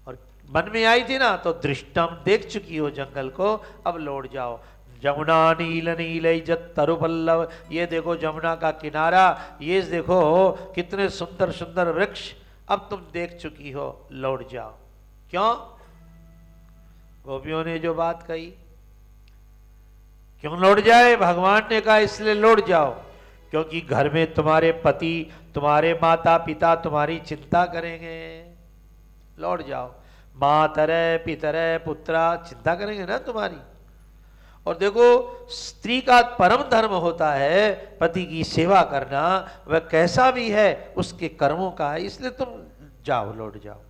और वन में आई थी ना, तो दृष्टम देख चुकी हो जंगल को, अब लौट जाओ। जमुना नील नील जत तरु पल्लव, ये देखो जमुना का किनारा, ये देखो कितने सुंदर सुंदर वृक्ष, अब तुम देख चुकी हो, लौट जाओ। क्यों? गोपियों ने जो बात कही, क्यों लौट जाए? भगवान ने कहा इसलिए लौट जाओ क्योंकि घर में तुम्हारे पति, तुम्हारे माता पिता तुम्हारी चिंता करेंगे। लौट जाओ। मातरे पितरे पुत्रा चिंता करेंगे ना तुम्हारी। और देखो, स्त्री का परम धर्म होता है पति की सेवा करना, वह कैसा भी है उसके कर्मों का है, इसलिए तुम जाओ, लौट जाओ।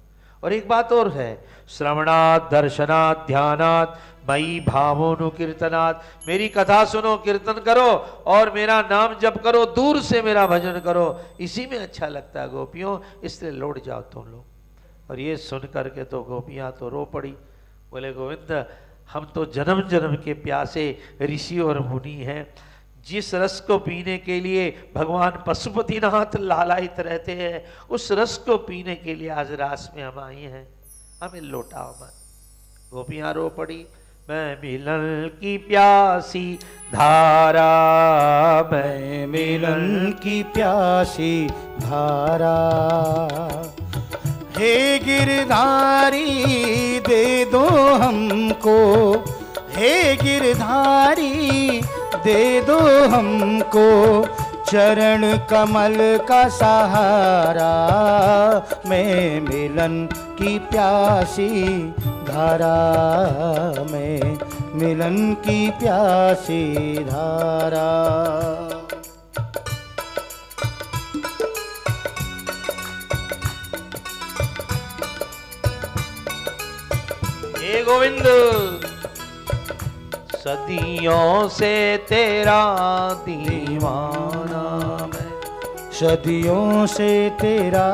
और एक बात और है, श्रवणात् दर्शनात् ध्यानात् मयि भावोनुकीर्तनात्, मेरी कथा सुनो, कीर्तन करो और मेरा नाम जप करो, दूर से मेरा भजन करो, इसी में अच्छा लगता है गोपियों, इसलिए लौट जाओ तुम लोग। और ये सुन करके तो गोपियां तो रो पड़ी, बोले गोविंद हम तो जन्म जन्म के प्यासे ऋषि और मुनि हैं, जिस रस को पीने के लिए भगवान पशुपतिनाथ लालायित रहते हैं, उस रस को पीने के लिए आज रास में हम आई हैं, हमें लौटाओ मत। गोपियां रो पड़ी, मैं मिलन की प्यासी धारा, मैं मिलन की प्यासी धारा, हे गिरधारी दे दो हमको, हे गिरधारी दे दो हमको, चरण कमल का सहारा, मैं मिलन की प्यासी धारा, मैं मिलन की प्यासी धारा। हे गोविंद सदियों से तेरा दीवाना मैं, सदियों से तेरा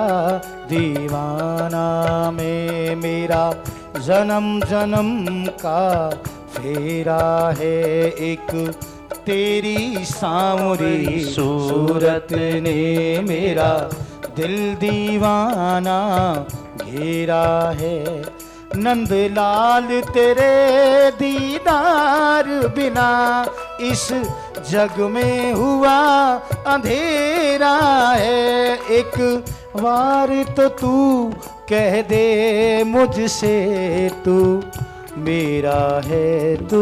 दीवाना मैं, मेरा जन्म जन्म का फेरा है, एक तेरी सांवरी सूरत ने मेरा दिल दीवाना घेरा है, नंदलाल तेरे दीदार बिना इस जग में हुआ अंधेरा है, एक बार तो तू कह दे मुझसे, तू मेरा है, तू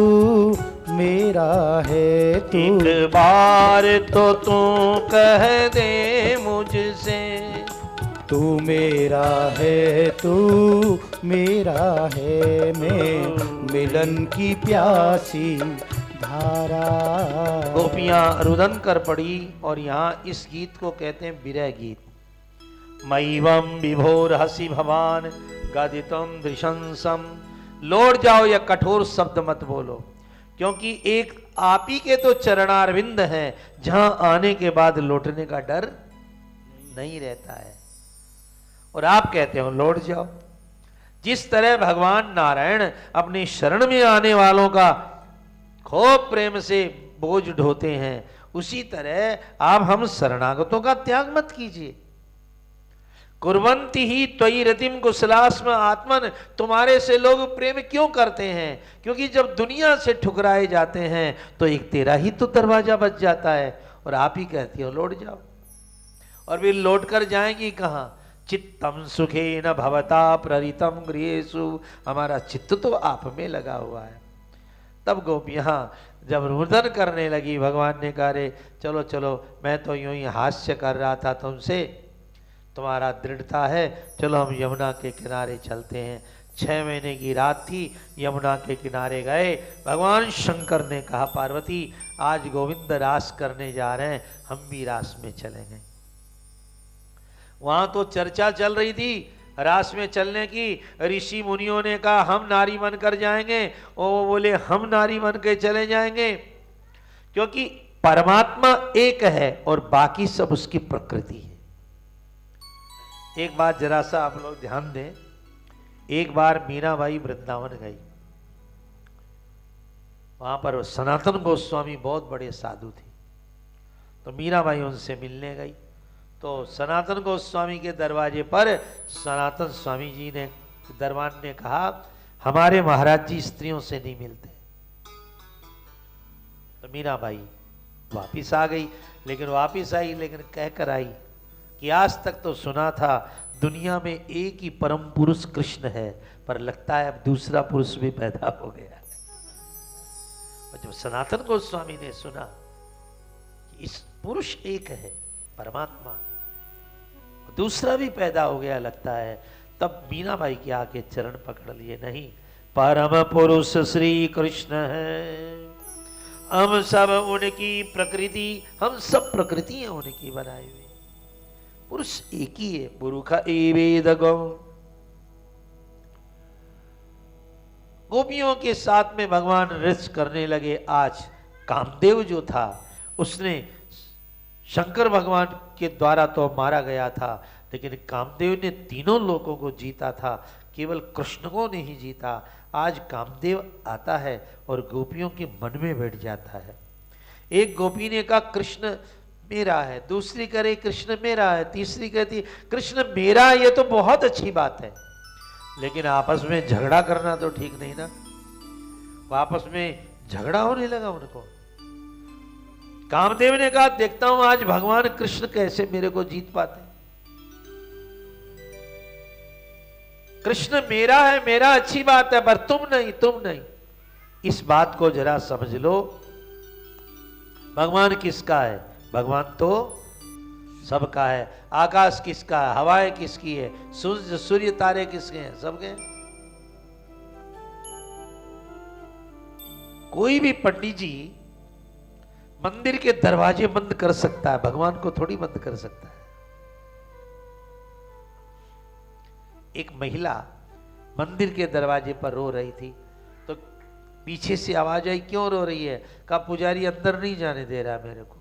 मेरा है, तू एक बार तो तू कह दे मुझसे, तू मेरा है, तू मेरा है, मैं मिलन की प्यासी धारा। गोपियां रुदन कर पड़ी, और यहाँ इस गीत को कहते हैं विरह गीत। मैवम विभोर हसी भवान गादितम दृशंसम, लौट जाओ, या कठोर शब्द मत बोलो, क्योंकि एक आप ही के तो चरणारविंद हैं, जहां आने के बाद लौटने का डर नहीं रहता है, और आप कहते हो लौट जाओ। जिस तरह भगवान नारायण अपनी शरण में आने वालों का खूब प्रेम से बोझ ढोते हैं, उसी तरह आप हम शरणागतों का त्याग मत कीजिए। कुर्वन्ति ही त्वयि रतिम कुशलास्म आत्मन, तुम्हारे से लोग प्रेम क्यों करते हैं? क्योंकि जब दुनिया से ठुकराए जाते हैं तो एक तेरा ही तो दरवाजा बच जाता है, और आप ही कहती हो लौट जाओ। और फिर लौट कर जाएंगी कहाँ? चित्तम सुखे न भवता प्ररितम गृहेषु, हमारा चित्त तो आप में लगा हुआ है। तब गोपियाँ जब रुदन करने लगी, भगवान ने कहा रे चलो चलो, मैं तो यूं ही हास्य कर रहा था तुमसे, तुम्हारा दृढ़ता है, चलो हम यमुना के किनारे चलते हैं। 6 महीने की रात थी, यमुना के किनारे गए। भगवान शंकर ने कहा पार्वती आज गोविंद रास करने जा रहे हैं, हम भी रास में चलेंगे। वहां तो चर्चा चल रही थी रास में चलने की। ऋषि मुनियों ने कहा हम नारी बनकर जाएंगे, वो बोले हम नारी बन के चले जाएंगे, क्योंकि परमात्मा एक है और बाकी सब उसकी प्रकृति है। एक बात जरा सा आप लोग ध्यान दें, एक बार मीराबाई वृंदावन गई, वहां पर सनातन गोस्वामी बहुत बड़े साधु थे, तो मीराबाई उनसे मिलने गई। तो सनातन गोस्वामी के दरवाजे पर सनातन स्वामी जी ने दरबान ने कहा हमारे महाराज जी स्त्रियों से नहीं मिलते। तो मीराबाई वापिस आ गई, लेकिन वापिस आई लेकिन कहकर आई कि आज तक तो सुना था दुनिया में एक ही परम पुरुष कृष्ण है, पर लगता है अब दूसरा पुरुष भी पैदा हो गया है। और जब सनातन गोस्वामी ने सुना कि इस पुरुष एक है परमात्मा, दूसरा भी पैदा हो गया लगता है, तब मीराबाई के आके चरण पकड़ लिए, नहीं परम पुरुष श्री कृष्ण है, हम सब उनकी प्रकृति, हम सब प्रकृति है उनकी बनाई हुई, पुरुष एक ही है। पुरुष एवेद गौ। गोपियों के साथ में भगवान रस करने लगे। आज कामदेव जो था उसने शंकर भगवान के द्वारा तो मारा गया था, लेकिन कामदेव ने तीनों लोगों को जीता था, केवल कृष्ण को नहीं जीता। आज कामदेव आता है और गोपियों के मन में बैठ जाता है। एक गोपी ने कहा कृष्ण मेरा है, दूसरी करे कृष्ण मेरा है, तीसरी कहती कृष्ण मेरा है। ये तो बहुत अच्छी बात है, लेकिन आपस में झगड़ा करना तो ठीक नहीं ना। आपस में झगड़ा होने लगा उनको। कामदेव ने कहा देखता हूं आज भगवान कृष्ण कैसे मेरे को जीत पाते। कृष्ण मेरा है, मेरा अच्छी बात है, पर तुम नहीं, तुम नहीं। इस बात को जरा समझ लो, भगवान किसका है? भगवान तो सबका है। आकाश किसका है? हवाएं किसकी है? सूर्य तारे किसके हैं? सबके। कोई भी पंडित जी मंदिर के दरवाजे बंद कर सकता है, भगवान को थोड़ी बंद कर सकता है। एक महिला मंदिर के दरवाजे पर रो रही थी, तो पीछे से आवाज आई क्यों रो रही है? कहा पुजारी अंदर नहीं जाने दे रहा मेरे को।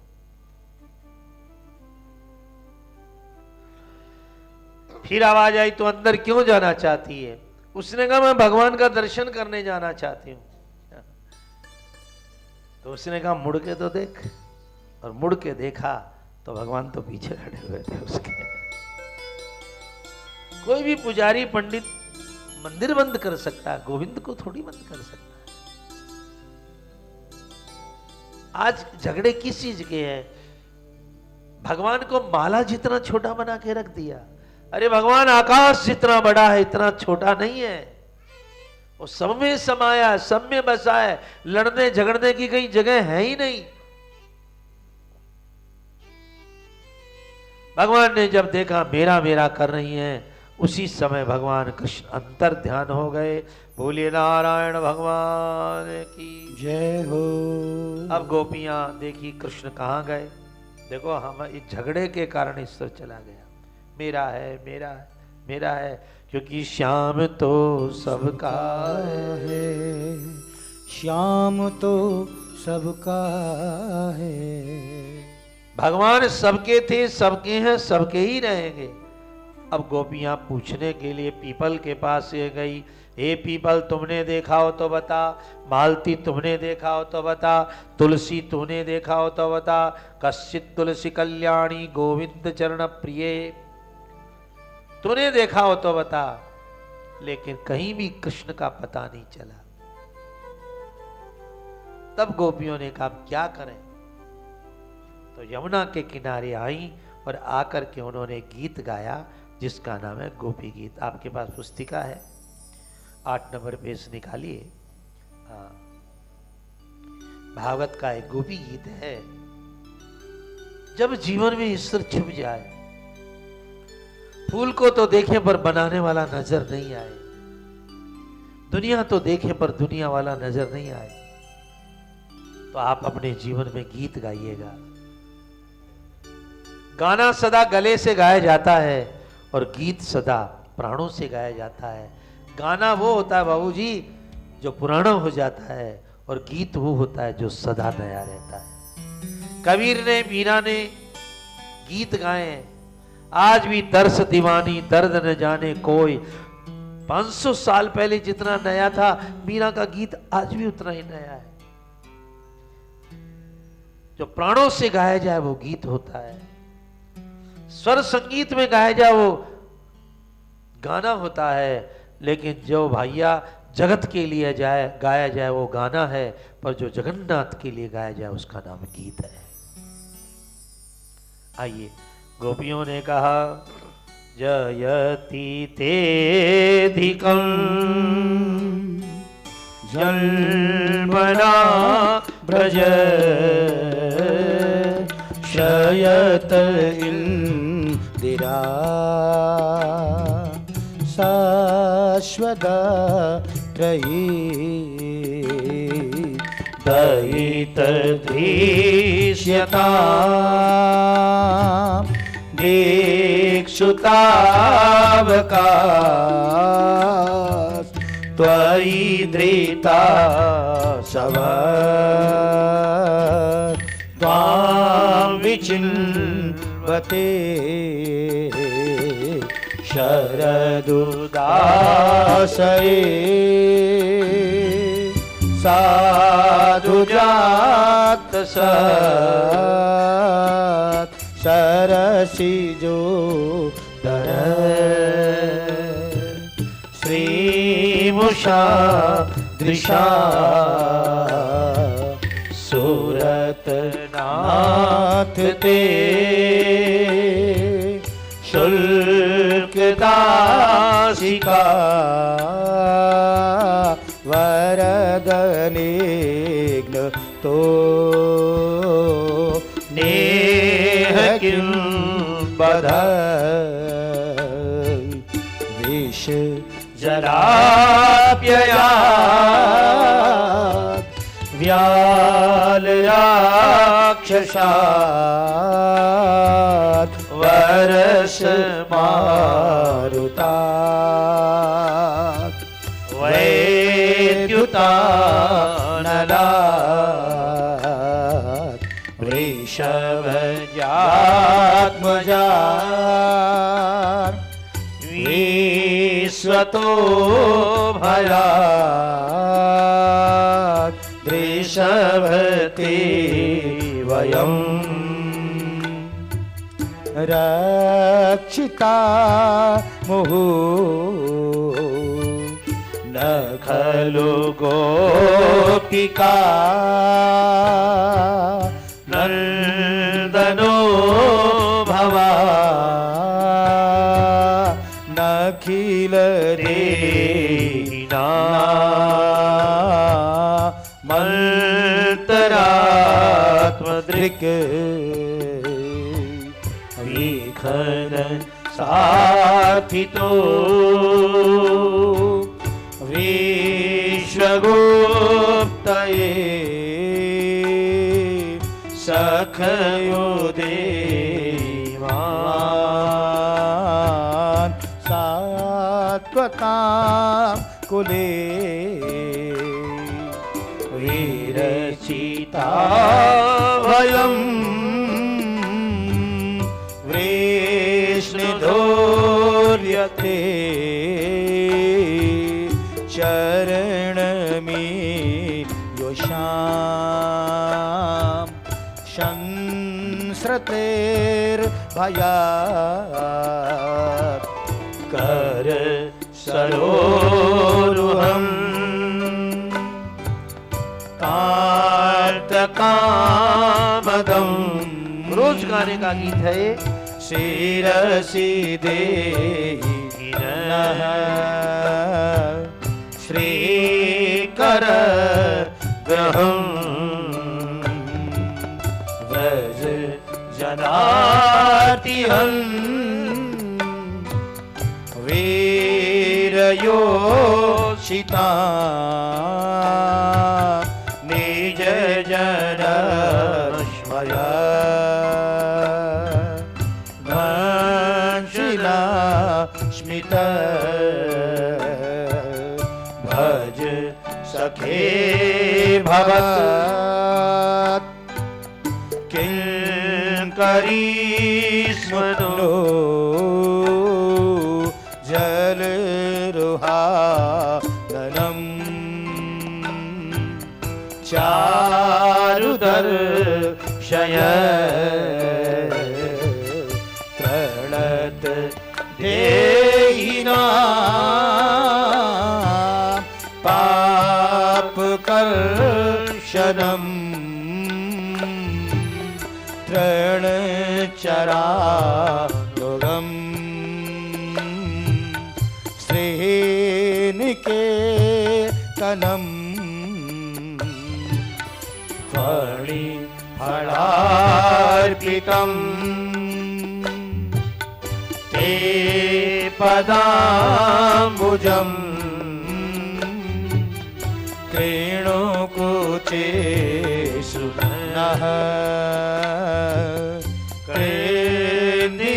फिर आवाज आई तो अंदर क्यों जाना चाहती है? उसने कहा मैं भगवान का दर्शन करने जाना चाहती हूं। तो उसने कहा मुड़ के तो देख, और मुड़ के देखा तो भगवान तो पीछे खड़े हुए थे उसके। कोई भी पुजारी पंडित मंदिर बंद कर सकता है, गोविंद को थोड़ी बंद कर सकता है। आज झगड़े किस चीज के हैं? भगवान को माला जितना छोटा बना के रख दिया। अरे भगवान आकाश जितना बड़ा है इतना छोटा नहीं है, वो सब में समाया, सब में बसा है। लड़ने झगड़ने की कहीं जगह है ही नहीं। भगवान ने जब देखा मेरा मेरा कर रही हैं, उसी समय भगवान कृष्ण अंतर ध्यान हो गए। बोलिए नारायण भगवान की जय हो। अब गोपियां देखी कृष्ण कहां गए। देखो हम इस झगड़े के कारण ईश्वर चला गया। मेरा है, मेरा है, मेरा है, क्योंकि श्याम तो सबका है, श्याम तो सबका है। भगवान सबके थे, सबके हैं, सबके ही रहेंगे। अब गोपियां पूछने के लिए पीपल के पास ये गई। हे पीपल तुमने देखा हो तो बता, मालती तुमने देखा हो तो बता, तुलसी तूने देखा हो तो बता, कश्चित तुलसी कल्याणी गोविंद चरण प्रिय, तूने देखा हो तो बता। लेकिन कहीं भी कृष्ण का पता नहीं चला। तब गोपियों ने कहा क्या करें? तो यमुना के किनारे आई और आकर के उन्होंने गीत गाया जिसका नाम है गोपी गीत। आपके पास पुस्तिका है, 8 नंबर पेज निकालिए। हाँ, भागवत का एक गोपी गीत है। जब जीवन में ईश्वर छुप जाए, फूल को तो देखे पर बनाने वाला नजर नहीं आए, दुनिया तो देखे पर दुनिया वाला नजर नहीं आए, तो आप अपने जीवन में गीत गाइएगा। गाना सदा गले से गाया जाता है और गीत सदा प्राणों से गाया जाता है। गाना वो होता है बाबूजी जो पुराना हो जाता है, और गीत वो होता है जो सदा नया रहता है। कबीर ने, मीरा ने गीत गाए। आज भी दर्श दीवानी दर्द न जाने कोई। 500 साल पहले जितना नया था मीरा का गीत आज भी उतना ही नया है। जो प्राणों से गाया जाए वो गीत होता है, स्वर संगीत में गाया जाए वो गाना होता है। लेकिन जो भैया जगत के लिए गाया जाए वो गाना है, पर जो जगन्नाथ के लिए गाया जाए उसका नाम गीत है। आइए, गोपियों ने कहा जयति तेधिकं जल्पना ब्रज शयत इंदिरा शाश्वता दयित दृश्यता दीक्षुतावकाश त्वयि धृता सवर त्वां विचिन्वते शरदुदासये साधुजात सत् सरसिजो दर श्रीमुषा दृशा सूरत नाथ ते शुल्कदासिका वरदनिघ्न तो नेह किं बध विष जलाप्यया व्याल राक्षसात् वरस मारुतात् वैद्युतानलात् वृषभजात्मजात् विश्वतो भयात् वृषभते वयम् रक्षिता मुहु न खलु गोपिका नन्दनो भवा नखिल रेना मल्तरात्मदृक् विखन साथितो विश्वगुप्तये सखयो देवान् सात्वतां कुले विरचिता वयम् वृष्णिधोर्यते चरणमि योषां शंस्रतेर्भयात् कर सरोरुहम् कार्तकामदम्। रोज गाने का गीत है ये। शिरसि देहि नः श्रीकर ग्रहम् व्रज जनार्तिहन् वीरयोषिता निज जन स्मया स्मित भज सखे भवत् किं करिष्मनो जलरुहाननम् चारुदर्शय प्रणत देहिना अनुगम श्रीनिके तनम फणि फलार्पितम् ते पदाम्बुजम् क्रीणुकुचेषु नः क्रेन्दिरेक्षयम्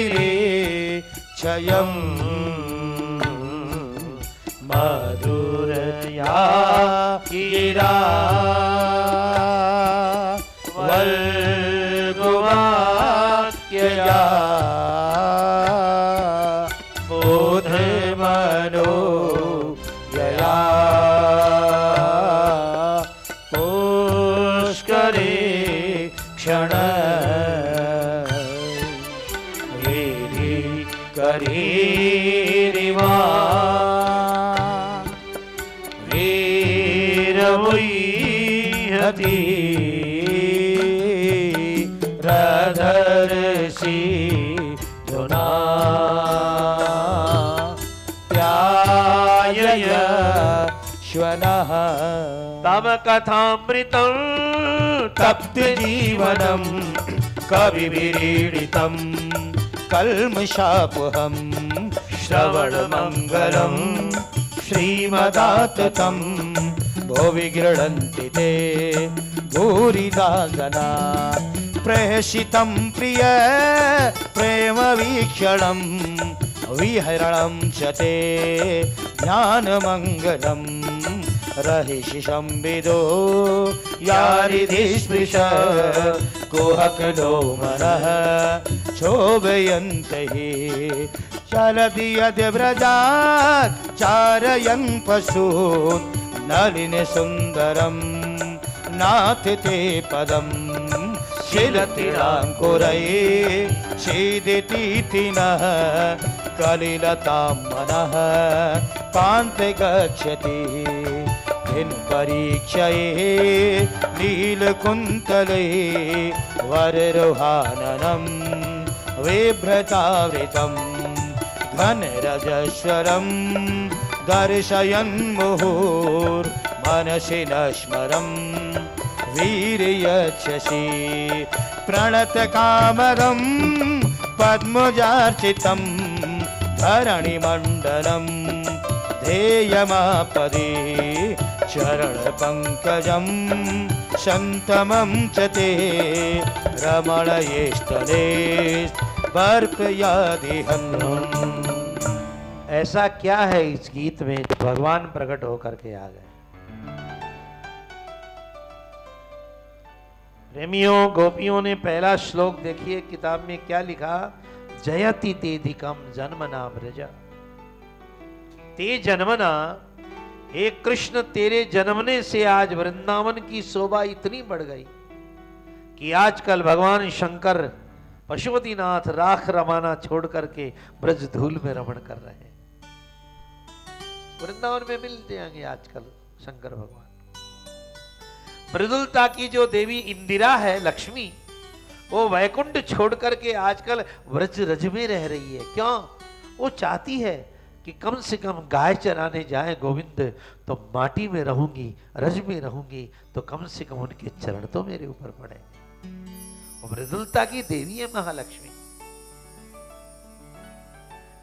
मधुरया गिरा वल्गुवाक्यया बोधमनो यया पुष्करे क्षण वेदि करीरिवा वीरमुह्यति रधर्षि धुना त्यायय श्वनः तव कथामृतं तप्त जीवनं कविभिरीडितं कल्मषापहं श्रवणमङ्गलं श्रीमदाततं भुवि गृह्णन्ति ते भूरिदा जना प्रहसितं प्रिय प्रेमवीक्षणं विहरणं च ते ज्ञानमङ्गलं रहिषि संविदो यारिधि स्पृश कुहकनो मनः क्षोभयन्त हि चलति यद्व्रजात् चारयन् पशून् नलिन सुन्दरं नाथ ते पदं शिलतिराङ्कुरये शीदितीथिनः कलिलतां मनः पान्ते गच्छति परीक्षये नीलकुन्तले वररोहाननं विभ्रतावृतं घनरजस्वरं दर्शयन्मुहुर्मनसि न स्मरं वीर्यच्छसि प्रणतकामदं पद्मजार्चितं धरणिमण्डलं ध्येयमापदे चरणपङ्कजं सन्तमं च ते रमणयेष्टले वर्पयादिहम्। ऐसा क्या है इस गीत में भगवान प्रकट होकर के आ गए। प्रेमियों गोपियों ने पहला श्लोक देखिए किताब में क्या लिखा, जयति तेधिकम जन्मना ब्रज। ते जन्मना, हे कृष्ण तेरे जन्मने से आज वृंदावन की शोभा इतनी बढ़ गई कि आजकल भगवान शंकर पशुपतिनाथ राख रमाना छोड़ करके ब्रज धूल में रमण कर रहे हैं। वृंदावन में मिल जाएंगे आजकल शंकर भगवान। मृदुलता की जो देवी इंदिरा है लक्ष्मी, वो वैकुंठ छोड़ करके आजकल व्रज रज में रह रही है। क्यों? वो चाहती है कि कम से कम गाय चराने जाए गोविंद तो माटी में रहूंगी, रज में रहूंगी, तो कम से कम उनके चरण तो मेरे ऊपर पड़ेंगे। वो मृदुलता की देवी है महालक्ष्मी।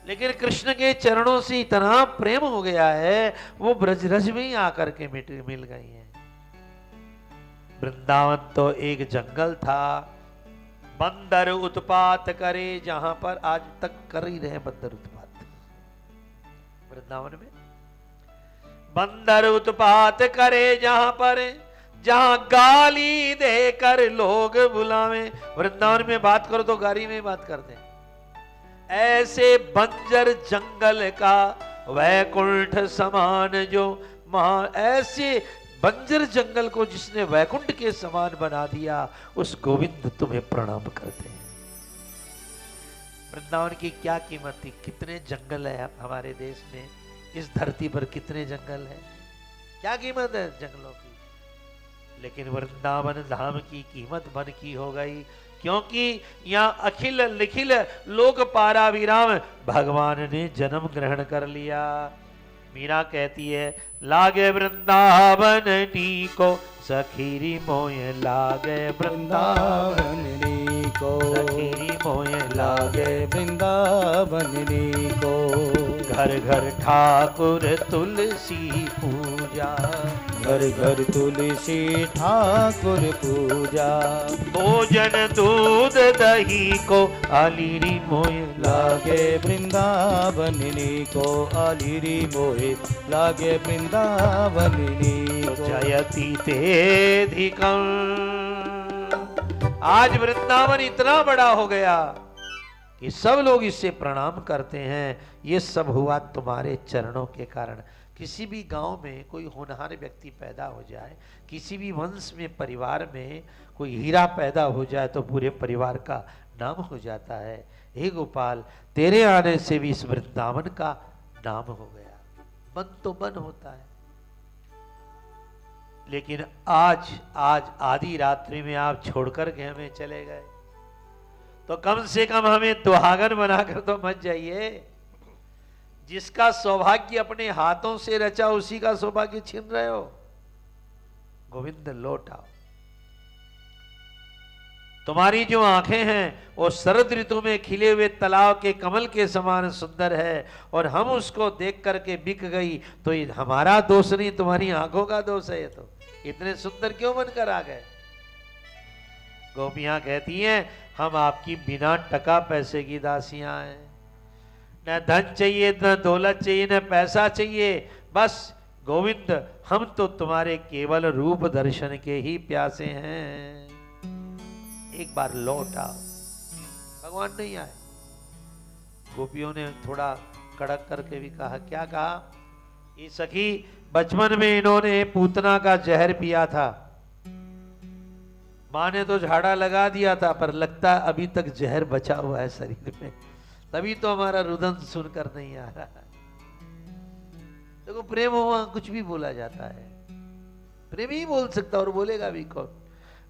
लेकिन कृष्ण के चरणों से इतना प्रेम हो गया है, वो ब्रज रज में ही आकर के मिल गई है। वृंदावन तो एक जंगल था, बंदर उत्पात करे जहां पर आज तक कर ही रहे बंदर उत्पात। वृंदावन में बंदर उत्पात करे जहां पर, जहां गाली देकर लोग बुलावे। वृंदावन में बात करो तो गाली में बात करते हैं। ऐसे बंजर जंगल का वैकुंठ समान जो ऐसे बंजर जंगल को जिसने वैकुंठ के समान बना दिया, उस गोविंद तुम्हें प्रणाम करते हैं। वृंदावन की क्या कीमत थी? कितने जंगल है हमारे देश में, इस धरती पर कितने जंगल है, क्या कीमत है जंगलों की। लेकिन वृंदावन धाम की कीमत बन की हो गई क्योंकि यहाँ अखिल निखिल लोक पारा विराम भगवान ने जन्म ग्रहण कर लिया। मीरा कहती है लागे वृंदावन को सखीरी मोय लागे वृंदावन को सखीरी मोय लागे लागे वृंदावन को। घर घर ठाकुर तुलसी पूजा घर घर तुलसी ठाकुर पूजा। भोजन दूध दही को आलीरी मोय लागे वृंदावन को आलिरी मोहे लागे वृंदावन को। जयति तेधिकं। आज वृंदावन इतना बड़ा हो गया कि सब लोग इससे प्रणाम करते हैं। ये सब हुआ तुम्हारे चरणों के कारण। किसी भी गांव में कोई होनहार व्यक्ति पैदा हो जाए, किसी भी वंश में परिवार में कोई हीरा पैदा हो जाए तो पूरे परिवार का नाम हो जाता है। हे गोपाल, तेरे आने से भी इस वृंदावन का नाम हो गया। मन तो मन होता है, लेकिन आज आधी रात्रि में आप छोड़कर के हमें चले गए, तो कम से कम हमें दुहागन बनाकर तो मत जाइए। जिसका सौभाग्य अपने हाथों से रचा उसी का सौभाग्य छीन रहे हो। गोविंद लौट आओ। तुम्हारी जो आंखें हैं वो शरद ऋतु में खिले हुए तालाब के कमल के समान सुंदर है, और हम उसको देख करके बिक गई तो ये हमारा दोष नहीं, तुम्हारी आंखों का दोष है। ये तो इतने सुंदर क्यों बनकर आ गए। गोपियां कहती हैं हम आपकी बिना टका पैसे की दासियां हैं। न धन चाहिए, न दौलत चाहिए, न पैसा चाहिए, बस गोविंद हम तो तुम्हारे केवल रूप दर्शन के ही प्यासे हैं। एक बार लौट आओ। भगवान नहीं आए। गोपियों ने थोड़ा कड़क करके भी कहा। क्या कहा? ये सखी, बचपन में इन्होंने पूतना का जहर पिया था, मां ने तो झाड़ा लगा दिया था, पर लगता अभी तक जहर बचा हुआ है शरीर में, तभी तो हमारा रुदन सुनकर नहीं आ रहा है। देखो, प्रेम हुआ कुछ भी बोला जाता है। प्रेम ही बोल सकता और बोलेगा भी कौन।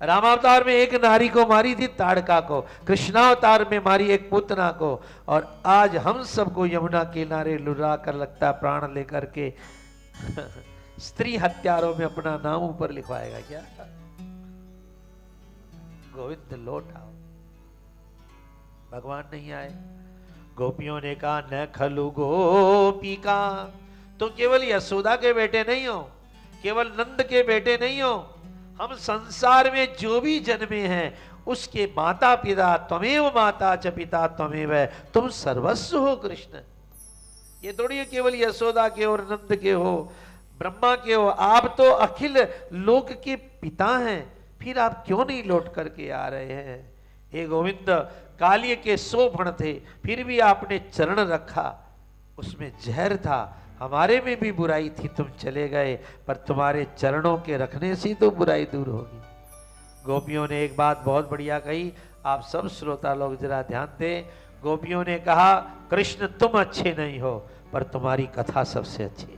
रामावतार में एक नारी को मारी थी, ताड़का को। कृष्णावतार में मारी एक पूतना को, और आज हम सबको यमुना किनारे लुरा कर लगता प्राण लेकर के स्त्री हत्यारों में अपना नाम ऊपर लिखवाएगा क्या? गोविंद लौट आओ। भगवान नहीं आए। गोपियों ने कहा न खलु गोपिका, तुम केवल यशोदा के बेटे नहीं हो, केवल नंद के बेटे नहीं हो। हम संसार में जो भी जन्मे हैं उसके माता पिता त्वमेव माता च पिता त्वमेव, तुम सर्वस्व हो कृष्ण। ये थोड़ी केवल यशोदा के और नंद के हो, ब्रह्मा के हो। आप तो अखिल लोक के पिता हैं, फिर आप क्यों नहीं लौट करके आ रहे हैं? हे गोविंद, कालिय के 100 फण थे, फिर भी आपने चरण रखा, उसमें जहर था, हमारे में भी बुराई थी, तुम चले गए, पर तुम्हारे चरणों के रखने से तो बुराई दूर होगी। गोपियों ने एक बात बहुत बढ़िया कही, आप सब श्रोता लोग जरा ध्यान दें। गोपियों ने कहा कृष्ण तुम अच्छे नहीं हो, पर तुम्हारी कथा सबसे अच्छी है।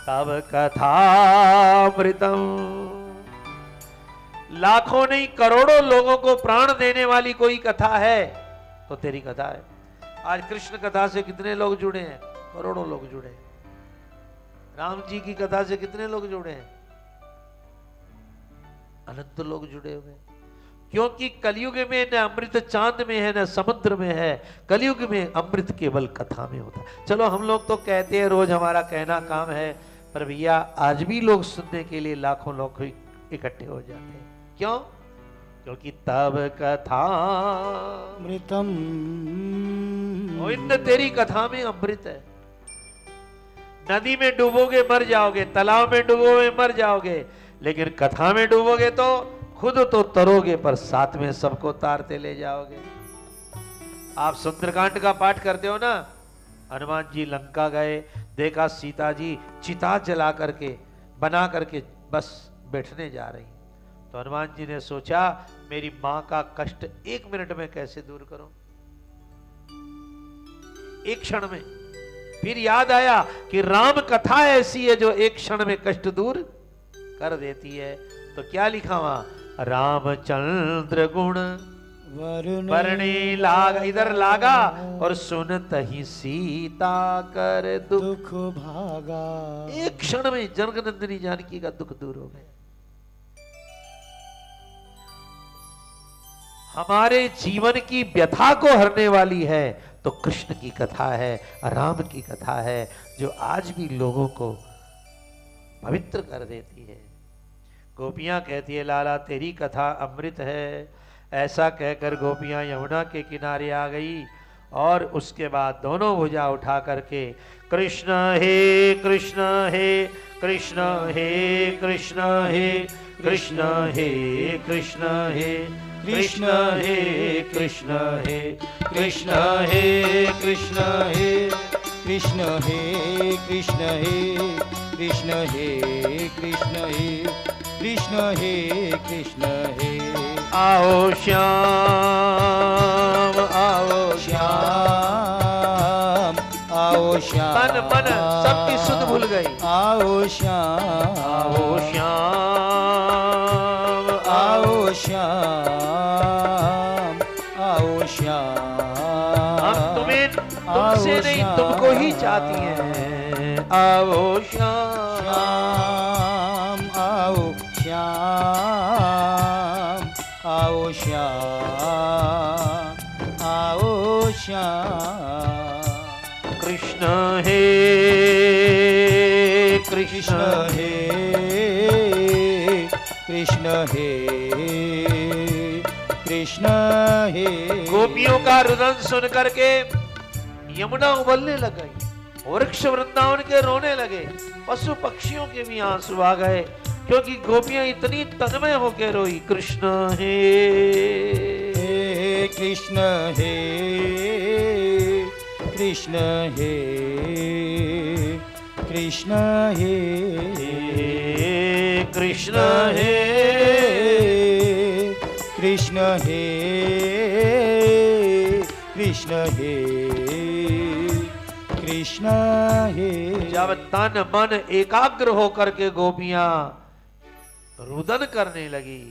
तब कथामृतम, लाखों नहीं करोड़ों लोगों को प्राण देने वाली कोई कथा है तो तेरी कथा है। आज कृष्ण कथा से कितने लोग जुड़े हैं? करोड़ों लोग जुड़े हैं। राम जी की कथा से कितने लोग जुड़े हैं? अनंत लोग जुड़े हुए। क्योंकि कलयुग में न अमृत चांद में है न समुद्र में है, कलयुग में अमृत केवल कथा में होता है। चलो हम लोग तो कहते हैं, रोज हमारा कहना काम है, पर भैया आज भी लोग सुनने के लिए लाखों लोग इकट्ठे हो जाते हैं। क्यों? क्योंकि तब कथा अमृतम, गोविंद तेरी कथा में अमृत है। नदी में डूबोगे मर जाओगे, तालाब में डूबोगे मर जाओगे, लेकिन कथा में डूबोगे तो खुद तो तरोगे, पर साथ में सबको तारते ले जाओगे। आप सुंदरकांड का पाठ करते हो ना। हनुमान जी लंका गए, देखा सीता जी चिता जला करके बना करके बस बैठने जा रही, तो हनुमान जी ने सोचा मेरी मां का कष्ट 1 मिनट में कैसे दूर करूं, 1 क्षण में। फिर याद आया कि राम कथा ऐसी है जो 1 क्षण में कष्ट दूर कर देती है। तो क्या लिखा वहां? रामचंद्र गुण वरने वर्णे लाग, इधर लागा और सुनत ही सीता कर दुख दुख भागा। एक क्षण में जनकनंदिनी जानकी का दुख दूर हो गया। हमारे जीवन की व्यथा को हरने वाली है तो कृष्ण की कथा है, राम की कथा है, जो आज भी लोगों को पवित्र कर देती है। गोपियां कहती है लाला तेरी कथा अमृत है। ऐसा कहकर गोपियां यमुना के किनारे आ गई और उसके बाद दोनों भुजा उठा करके कृष्ण हे कृष्ण हे कृष्ण हे कृष्ण हे कृष्ण हे कृष्ण हे कृष्ण हे कृष्ण हे कृष्ण हे कृष्ण हे कृष्ण हे कृष्ण हे कृष्ण हे कृष्ण हे कृष्ण हे कृष्ण हे। आओ श्याम आओ श्याम आओ श्याम। तन मन सबकी सुध भूल गई। आओ श्याम आओ श्याम आओ श्याम आओ श्याम। हम तुम्हें तुमसे नहीं तुमको ही चाहती हैं। आओ श्याम आओ श्याम आओ श्याम आओ श्याम। कृष्ण हे कृष्ण हे कृष्ण हे कृष्ण हे। गोपियों का रुदन सुन करके यमुना उबलने लग गई, वृक्ष वृंदावन के रोने लगे, पशु पक्षियों के भी आंसू आ गए, क्योंकि गोपियां इतनी तन्मय होकर रोई। कृष्ण हे कृष्ण हे कृष्ण हे कृष्ण हे कृष्ण हे कृष्ण हे कृष्ण हे कृष्ण हे। जब तन मन एकाग्र होकर के गोपियां रुदन करने लगी,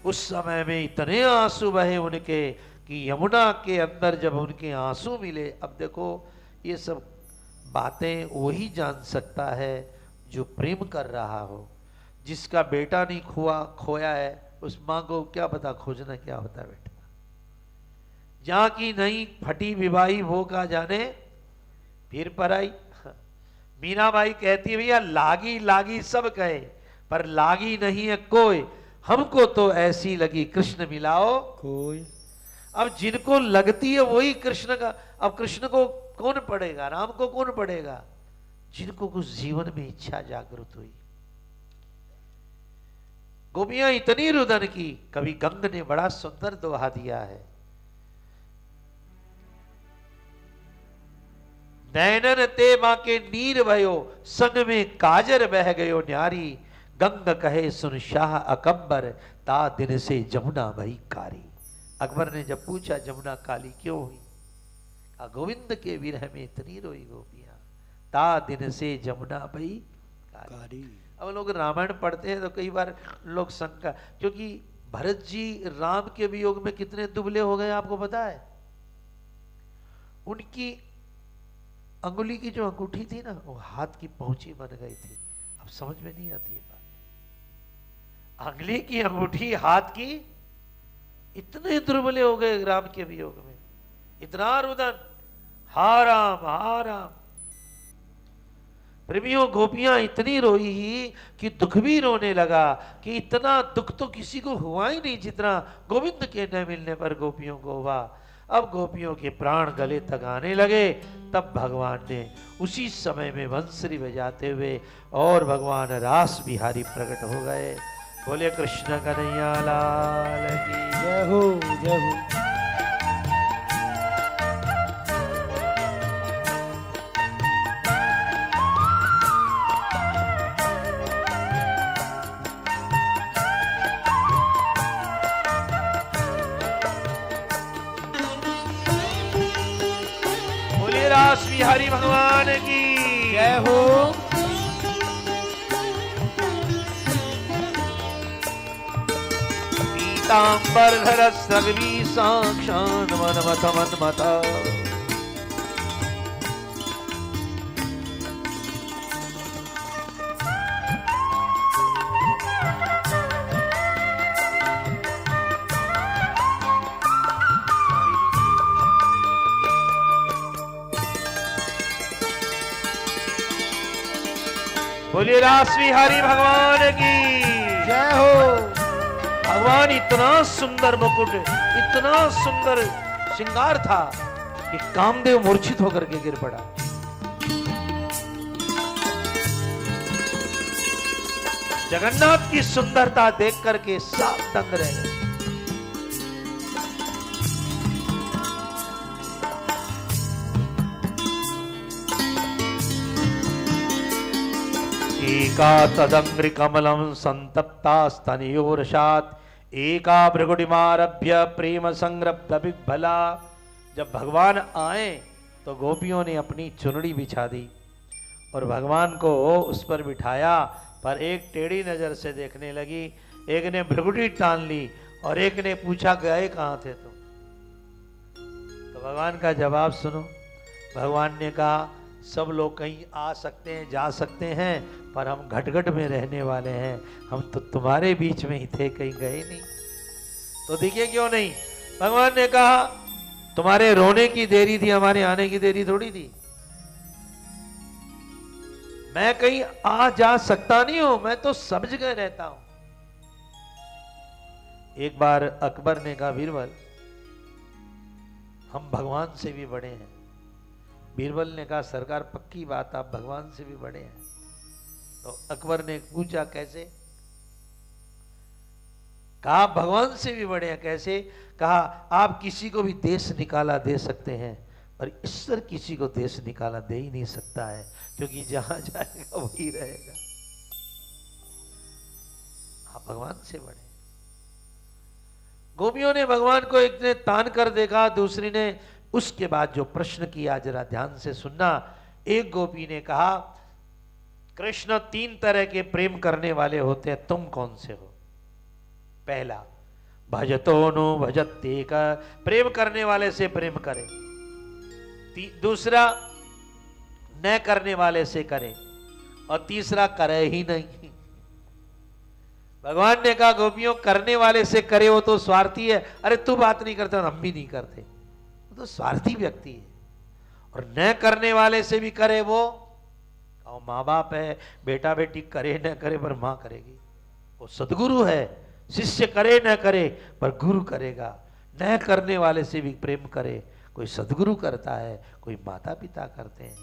उस समय में इतने आंसू बहे उनके कि यमुना के अंदर जब उनके आंसू मिले। अब देखो ये सब बातें वही जान सकता है जो प्रेम कर रहा हो। जिसका बेटा नहीं खोया है उस माँ को क्या पता खोजना क्या होता है बेटा। जहाँ की नहीं फटी विवाही वो का जाने फिर पराई। मीराबाई कहती है भैया लागी लागी सब कहे पर लागी नहीं है कोई, हमको तो ऐसी लगी कृष्ण मिलाओ कोई। अब जिनको लगती है वही कृष्ण का। अब कृष्ण को कौन पढ़ेगा, राम को कौन पढ़ेगा? जिनको कुछ जीवन में इच्छा जागृत हुई। गोपियां इतनी रुदन की, कवि गंग ने बड़ा सुंदर दोहा दिया है। नैनन ते बाके नीर भयो, संग में काजर बह गयो न्यारी। गंग कहे सुन शाह अकबर, ता दिन से जमुना भई कारी। अकबर ने जब पूछा जमुना काली क्यों हुई, गोविंद के विरह में इतनी रोई गोपियां, ता दिन से जमुना भई कारी। अब लोग रामायण पढ़ते हैं तो कई बार लोग शंका, क्योंकि भरत जी राम के वियोग में कितने दुबले हो गए आपको पता है। उनकी अंगुली की जो अंगूठी थी ना वो हाथ की पहुंची बन गई थी। अब समझ में नहीं आती है बात। अंगुली की अंगूठी हाथ की, इतने दुर्बले हो गए राम के वियोग में, इतना रुदन। हा राम प्रेमियों, गोपियां इतनी रोई कि दुख भी रोने लगा कि इतना दुख तो किसी को हुआ ही नहीं जितना गोविंद के न मिलने पर गोपियों को हुआ। अब गोपियों के प्राण गले तक आने लगे। तब भगवान ने उसी समय में बंसरी बजाते हुए और भगवान रास बिहारी प्रकट हो गए। बोले कृष्ण कन्हैया लाल की जय हो जय हो। रास बिहारी भगवान की जय हो। पीतांबरधर सगवी साक्षान मनमथ मनमथ। बोलिए राष्ट्रीय हरि भगवान की जय हो। भगवान इतना सुंदर मुकुट, इतना सुंदर श्रृंगार था कि कामदेव मूर्छित होकर के गिर पड़ा। जगन्नाथ की सुंदरता देख करके साफ दंग रह गए। एका तदंग्रि कमलं संतप्ता स्तनयोरशात्, एका भृगुटिमारभ्य प्रेम संरभ्य बिभला। जब भगवान आए तो गोपियों ने अपनी चुनड़ी बिछा दी और भगवान को उस पर बिठाया, पर एक टेढ़ी नजर से देखने लगी। एक ने भृगुटी तान ली और एक ने पूछा गए कहाँ थे तुम? तो भगवान का जवाब सुनो। भगवान ने कहा सब लोग कहीं आ सकते हैं, जा सकते हैं, पर हम घटघट में रहने वाले हैं। हम तो तुम्हारे बीच में ही थे, कहीं गए नहीं। तो दिखे क्यों नहीं? भगवान ने कहा तुम्हारे रोने की देरी थी, हमारे आने की देरी थोड़ी थी। मैं कहीं आ जा सकता नहीं हूं, मैं तो सब जगह रहता हूं। एक बार अकबर ने कहा बीरबल हम भगवान से भी बड़े हैं। बीरबल ने कहा सरकार पक्की बात, आप भगवान से भी बड़े हैं। तो अकबर ने पूछा कैसे? कहा भगवान से भी बड़े हैं। कैसे? कहा आप किसी को भी देश निकाला दे सकते हैं, पर ईश्वर किसी को देश निकाला दे ही नहीं सकता है, क्योंकि जहां जाएगा वही रहेगा। आप भगवान से बड़े। गोपियों ने भगवान को एक ने तान कर देखा, दूसरी ने। उसके बाद जो प्रश्न किया जरा ध्यान से सुनना। एक गोपी ने कहा कृष्ण 3 तरह के प्रेम करने वाले होते हैं, तुम कौन से हो? पहला भजतो नो भजते का, प्रेम करने वाले से प्रेम करे। दूसरा न करने वाले से करे, और तीसरा करे ही नहीं। भगवान ने कहा गोपियों करने वाले से करे वो तो स्वार्थी है। अरे तू बात नहीं करता, हम भी नहीं करते, वो तो स्वार्थी व्यक्ति है। और न करने वाले से भी करे वो माँ बाप है, बेटा बेटी करे न करे पर माँ करेगी। वो सदगुरु है, शिष्य करे न करे पर गुरु करेगा। न करने वाले से भी प्रेम करे, कोई सदगुरु करता है, कोई माता पिता करते हैं।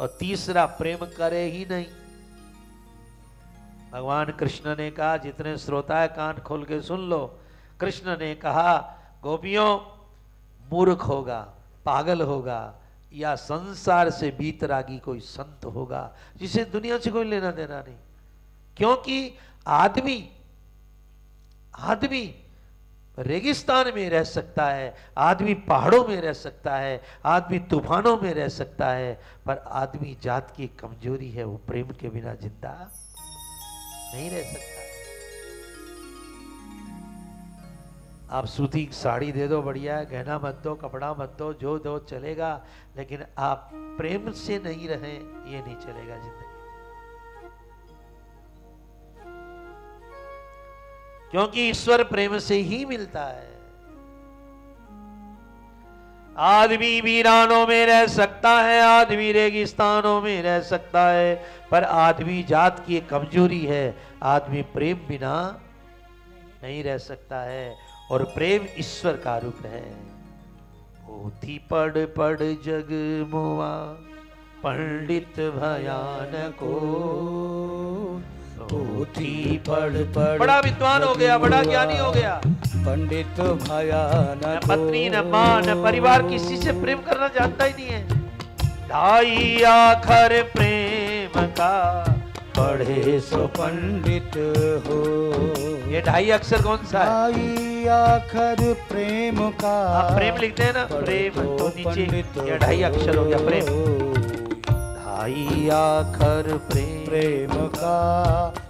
और तीसरा प्रेम करे ही नहीं। भगवान कृष्ण ने कहा, जितने श्रोता है कान खोल के सुन लो। कृष्ण ने कहा गोपियों मूर्ख होगा, पागल होगा, या संसार से बीतरागी कोई संत होगा जिसे दुनिया से कोई लेना देना नहीं। क्योंकि आदमी रेगिस्तान में रह सकता है, आदमी पहाड़ों में रह सकता है, आदमी तूफानों में रह सकता है, पर आदमी जात की कमजोरी है, वो प्रेम के बिना जिंदा नहीं रह सकता। आप सूती साड़ी दे दो बढ़िया है, गहना मत दो, कपड़ा मत दो, जो दो चलेगा, लेकिन आप प्रेम से नहीं रहे ये नहीं चलेगा जिंदगी। क्योंकि ईश्वर प्रेम से ही मिलता है। आदमी वीरानों में रह सकता है, आदमी रेगिस्तानों में रह सकता है, पर आदमी जात की कमजोरी है, आदमी प्रेम बिना नहीं रह सकता है। और प्रेम ईश्वर का रूप है। पोथी पढ़ पढ़ जग मुआ, पंडित भयानको। पोथी पढ़ पढ़ बड़ा विद्वान हो गया, बड़ा ज्ञानी हो गया, पंडित भयानको। न पत्नी न माँ न परिवार किसी से प्रेम करना जानता ही नहीं है। ढाई आखर प्रेम का पढ़े सो पंडित हो। ये 2.5 अक्षर कौन सा है? 2.5 अक्षर प्रेम का। आप प्रेम लिखते हैं ना, प्रेम तो नीचे ये 2.5 अक्षर हो गया प्रेम। 2.5 अक्षर प्रेम का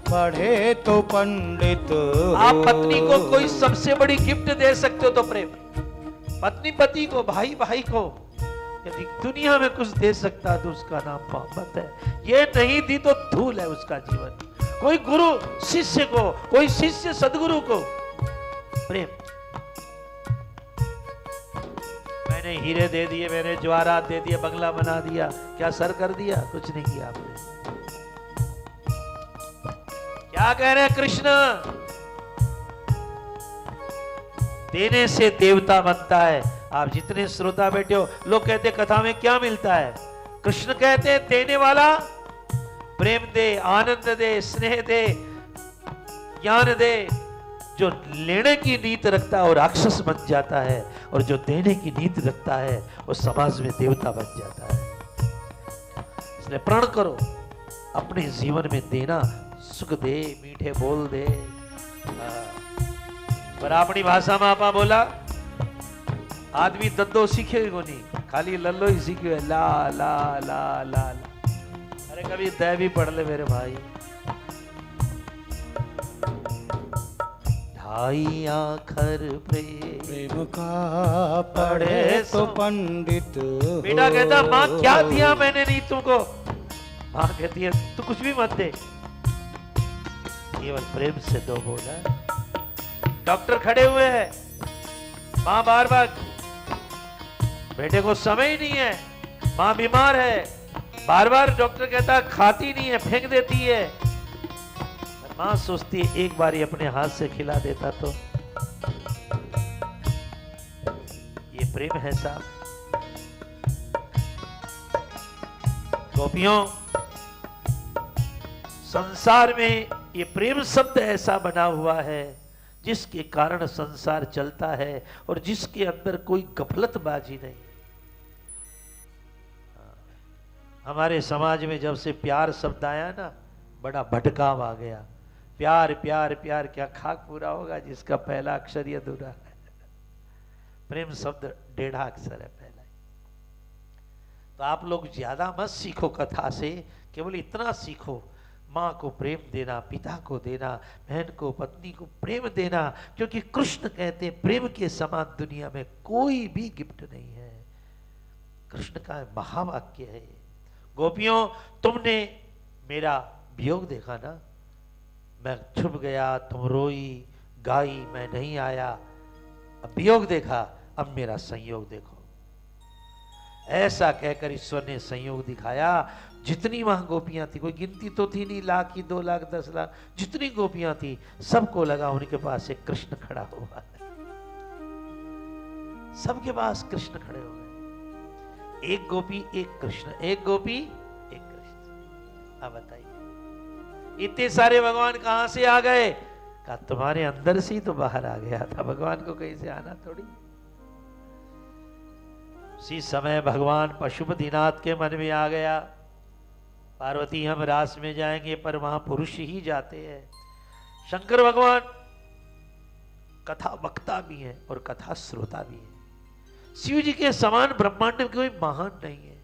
पढ़े तो पंडित हो। आप पत्नी को कोई सबसे बड़ी गिफ्ट दे सकते हो तो प्रेम, पत्नी पति को, भाई भाई को, यदि दुनिया में कुछ दे सकता तो उसका नाम मोहब्बत है। ये नहीं दी तो धूल है उसका जीवन। कोई गुरु शिष्य को, कोई शिष्य सदगुरु को प्रेम। मैंने हीरे दे दिए, मैंने जवाहरात दे दिए, बंगला बना दिया, क्या सर कर दिया? कुछ नहीं किया आपने। क्या कह रहे हैं कृष्ण? देने से देवता बनता है। आप जितने श्रोता बैठे हो, लोग कहते कथा में क्या मिलता है? कृष्ण कहते हैं देने वाला प्रेम दे, आनंद दे, स्नेह दे, ज्ञान दे। जो लेने की नीति रखता है वो राक्षस बन जाता है, और जो देने की नीति रखता है वो समाज में देवता बन जाता है। इसलिए प्रण करो अपने जीवन में देना, सुख दे, मीठे बोल दे। पर अपनी भाषा में आपा बोला आदमी दद्दो सीखे को नहीं, खाली लल्लो ही सीखे है, ला ला ला ला ला। अरे कभी दय भी पढ़ ले मेरे भाई। ढाई आखर प्रेम का पढ़े तो पंडित हो। बेटा कहता माँ क्या दिया मैंने नहीं तुमको? माँ कहती है तू कुछ भी मत दे, केवल प्रेम से दो बोला। डॉक्टर खड़े हुए हैं, माँ बार बार, बेटे को समय ही नहीं है, माँ बीमार है, बार बार डॉक्टर कहता खाती नहीं है, फेंक देती है। माँ सोचती है एक बार ही अपने हाथ से खिला देता तो। ये प्रेम है साहब। गोपियों, संसार में ये प्रेम शब्द ऐसा बना हुआ है जिसके कारण संसार चलता है और जिसके अंदर कोई गफलतबाजी नहीं। हमारे समाज में जब से प्यार शब्द आया ना, बड़ा भटकाव आ गया। प्यार प्यार प्यार, क्या खाक पूरा होगा जिसका पहला अक्षर ही अधूरा है। प्रेम शब्द 1.5 अक्षर है पहला। तो आप लोग ज्यादा मत सीखो कथा से, केवल इतना सीखो, माँ को प्रेम देना, पिता को देना, बहन को, पत्नी को प्रेम देना, क्योंकि कृष्ण कहते हैं प्रेम के समान दुनिया में कोई भी गिफ्ट नहीं है। कृष्ण का महावाक्य है। गोपियों, तुमने मेरा वियोग देखा ना, मैं छुप गया, तुम रोई गाई, मैं नहीं आया। अब वियोग देखा, अब मेरा संयोग देखो। ऐसा कहकर ईश्वर ने संयोग दिखाया। जितनी वहां गोपियां थी, कोई गिनती तो थी नहीं, 1 लाख की, 2 लाख, 10 लाख, जितनी गोपियां थी सबको लगा उनके पास एक कृष्ण खड़ा हुआ है। सबके पास कृष्ण खड़े हो गए। एक गोपी एक कृष्ण, एक गोपी एक कृष्ण। अब बताइए इतने सारे भगवान कहां से आ गए? कहा तुम्हारे अंदर से ही तो बाहर आ गया था, भगवान को कहीं से आना थोड़ी। उसी समय भगवान पशुपतिनाथ के मन में आ गया, पार्वती हम रास में जाएंगे, पर वहां पुरुष ही जाते हैं। शंकर भगवान कथा वक्ता भी है और कथा श्रोता भी है। शिव जी के समान ब्रह्मांड में कोई महान नहीं है।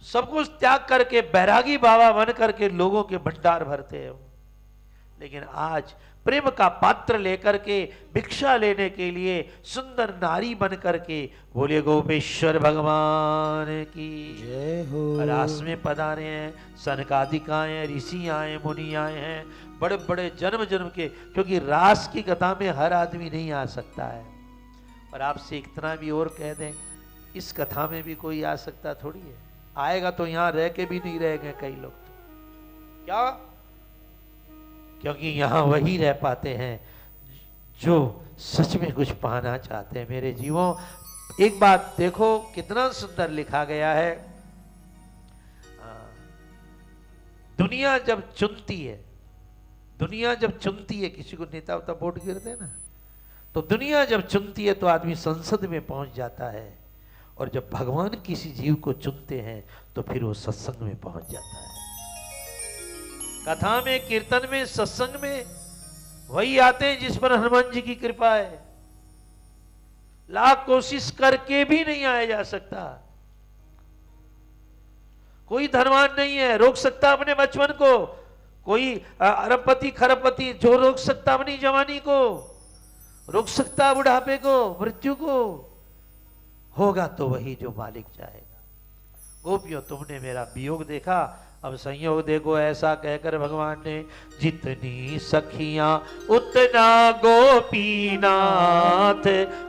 सब कुछ त्याग करके बैरागी बाबा बन करके लोगों के भंडार भरते हैं। लेकिन आज प्रेम का पात्र लेकर के भिक्षा लेने के लिए सुंदर नारी बन करके बोले गोपेश्वर भगवान की जय हो। रास में पधारे हैं, सनकादिक आए हैं, ऋषि आए, मुनि आए हैं, बड़े बड़े जन्म जन्म के, क्योंकि रास की कथा में हर आदमी नहीं आ सकता है। और आपसे इतना भी और कह दें, इस कथा में भी कोई आ सकता थोड़ी है। आएगा तो यहां रह के भी नहीं रहेंगे कई लोग तो। क्या? क्योंकि यहां वही रह पाते हैं जो सच में कुछ पाना चाहते हैं। मेरे जीवों, एक बात देखो कितना सुंदर लिखा गया है। दुनिया जब चुनती है, दुनिया जब चुनती है, किसी को नेता उता वोट गिरते ना, तो दुनिया जब चुनती है तो आदमी संसद में पहुंच जाता है, और जब भगवान किसी जीव को चुनते हैं तो फिर वो सत्संग में पहुंच जाता है। कथा में, कीर्तन में, सत्संग में वही आते हैं जिस पर हनुमान जी की कृपा है। लाख कोशिश करके भी नहीं आया जा सकता। कोई धनवान नहीं है रोक सकता अपने बचपन को, कोई अरबपति खरबपति जो रोक सकता अपनी जवानी को, रोक सकता बुढ़ापे को, मृत्यु को, होगा तो वही जो मालिक चाहेगा। गोपियों तुमने मेरा वियोग देखा, अब संयोग देखो। ऐसा कहकर भगवान ने जितनी सखियां उतना गोपीनाथ,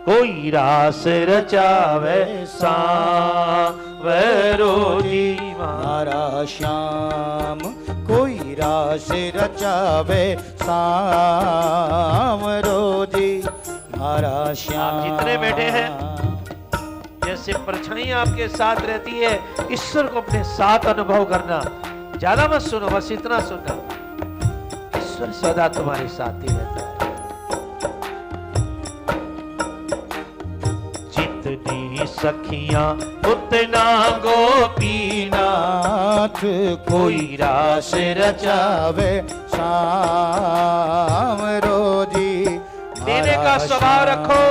कोई रास रचावे सांवरोजी मारा श्याम, कोई रास रचावे सांवरोजी मारा श्याम। जितने बैठे हैं जैसे परछाई आपके साथ रहती है, ईश्वर को अपने साथ अनुभव करना। ज्यादा मत सुनो, बस इतना सुनना, ईश्वर सदा तुम्हारे साथ ही रहता है। जितनी सखियां उतना गोपीनाथ, कोई रास रचावे सांवरोजी। देने का स्वभाव रखो,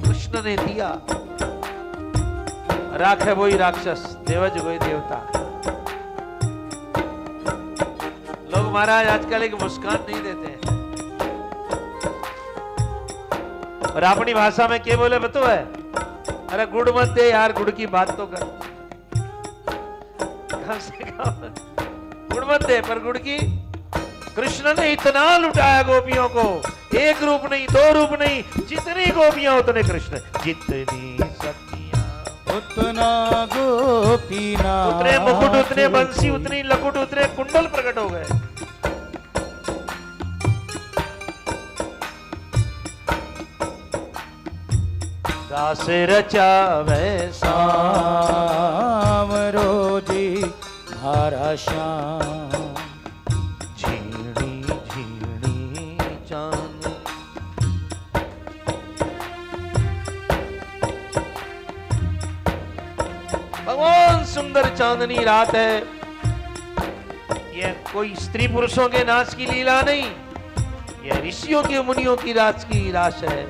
कृष्ण ने दिया, राख है वही राक्षस, देवज वही देवता। लोग महाराज आजकल एक मुस्कान नहीं देते हैं, और अपनी भाषा में क्या बोले बतो है, अरे गुड़ मत दे यार, गुड़ की बात तो कर, कम से कम गुड़ मत दे, पर गुड़ की। कृष्ण ने इतना लुटाया गोपियों को, एक रूप नहीं, दो रूप नहीं, जितनी गोपियां उतने कृष्ण। जितनी उतना गोपीना, उतने मुकुट, उतने बंसी, उतनी लकुट, उतने कुंडल प्रकट हो गए। दास रचावे सांवरोजी मारा श्याम। झीणी झीणी चांद, भगवान सुंदर चांदनी रात है। यह कोई स्त्री पुरुषों के नाच की लीला नहीं, यह ऋषियों के मुनियों की रात की रास है।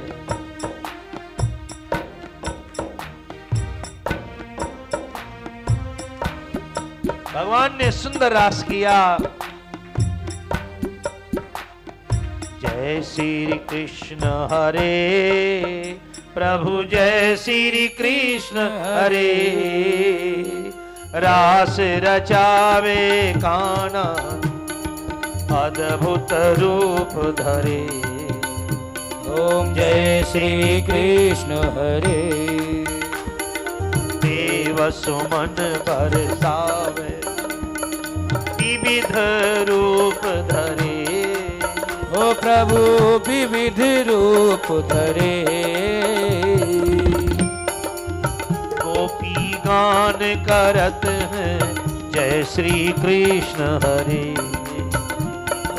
भगवान ने सुंदर रास किया। जय श्री कृष्ण हरे प्रभु, जय श्री कृष्ण हरे, रास रचावे काना अद्भुत रूप धरे। ओम जय श्री कृष्ण हरे, देव सुमन बरसावे विविध रूप धरे। ओ प्रभु विविध रूप धरे, गोपी गान करत हैं जय श्री कृष्ण हरे।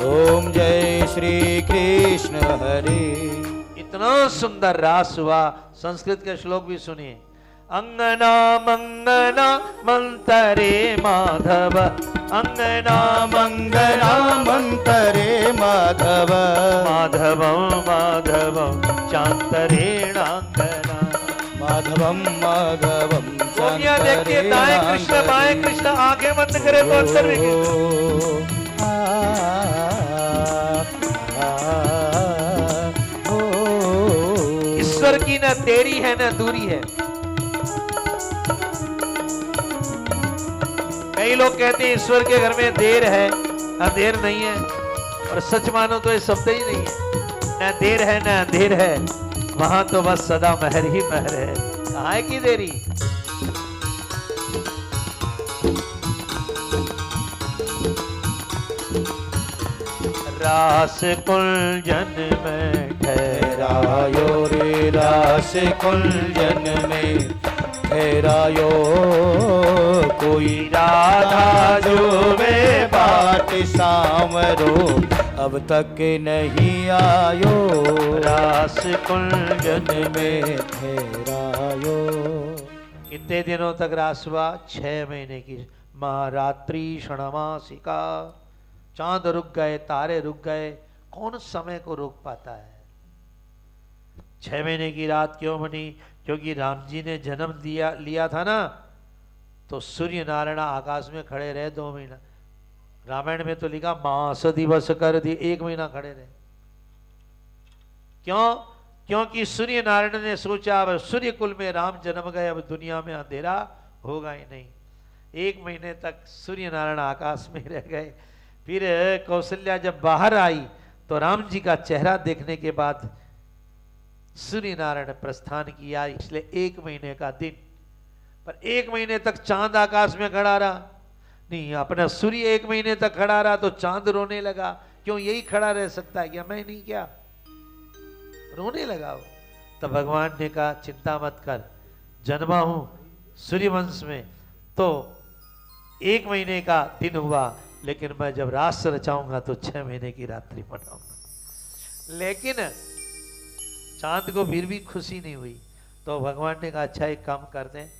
ओम जय श्री कृष्ण हरे। इतना सुंदर रास हुआ। संस्कृत के श्लोक भी सुनिए। अंगना मंगना मंतरे माधव, अंगना मंगना मंतरे माधव, माधवं माधवं चांतरेणांगना। माधवम माधवम गोपियां देखते दाएं कृष्ण बाएं कृष्ण, आंखें बंद करे तो अंदर देखे। ईश्वर की न देरी है न दूरी है। कई लोग कहते हैं ईश्वर के घर में देर है, अंधेर नहीं है, और सच मानो तो ये शब्द ही नहीं है। न देर है न अंधेर है, वहां तो बस सदा महर ही महर है। कहाँ है की देरी। रास कुंजन में ठहरायो रे, रास कुंजन में ठहरायो, कोई राधा जो वे बाट सांवरो अब तक नहीं आयो, रास कुंजन में ठहरायो। कितने दिनों तक रास हुआ? 6 महीने की महारात्रि क्षणमासिका। चांद रुक गए, तारे रुक गए, कौन समय को रोक पाता है। 6 महीने की रात क्यों बनी? क्योंकि राम जी ने जन्म लिया था ना, तो सूर्य नारायण आकाश में खड़े रहे 2 महीना। रामायण में तो लिखा मास दिवस कर दिए, 1 महीना खड़े रहे। क्यों? क्योंकि सूर्य नारायण ने सोचा अब सूर्य कुल में राम जन्म गए, अब दुनिया में अंधेरा होगा ही नहीं। 1 महीने तक सूर्य नारायण आकाश में रह गए। फिर कौशल्या जब बाहर आई तो राम जी का चेहरा देखने के बाद सूर्य नारायण प्रस्थान किया। इसलिए 1 महीने का दिन, पर 1 महीने तक चांद आकाश में खड़ा रहा। नहीं, अपना सूर्य 1 महीने तक खड़ा रहा तो चांद रोने लगा। क्यों? यही खड़ा रह सकता है क्या? मैं नहीं, क्या रोने लगा वो। तब भगवान ने कहा चिंता मत कर, जन्मा हूं सूर्यवंश में तो 1 महीने का दिन हुआ, लेकिन मैं जब रास रचाऊंगा तो 6 महीने की रात्रि मनाऊंगा। लेकिन चांद को फिर भी खुशी नहीं हुई। तो भगवान ने कहा अच्छा एक काम करते हैं,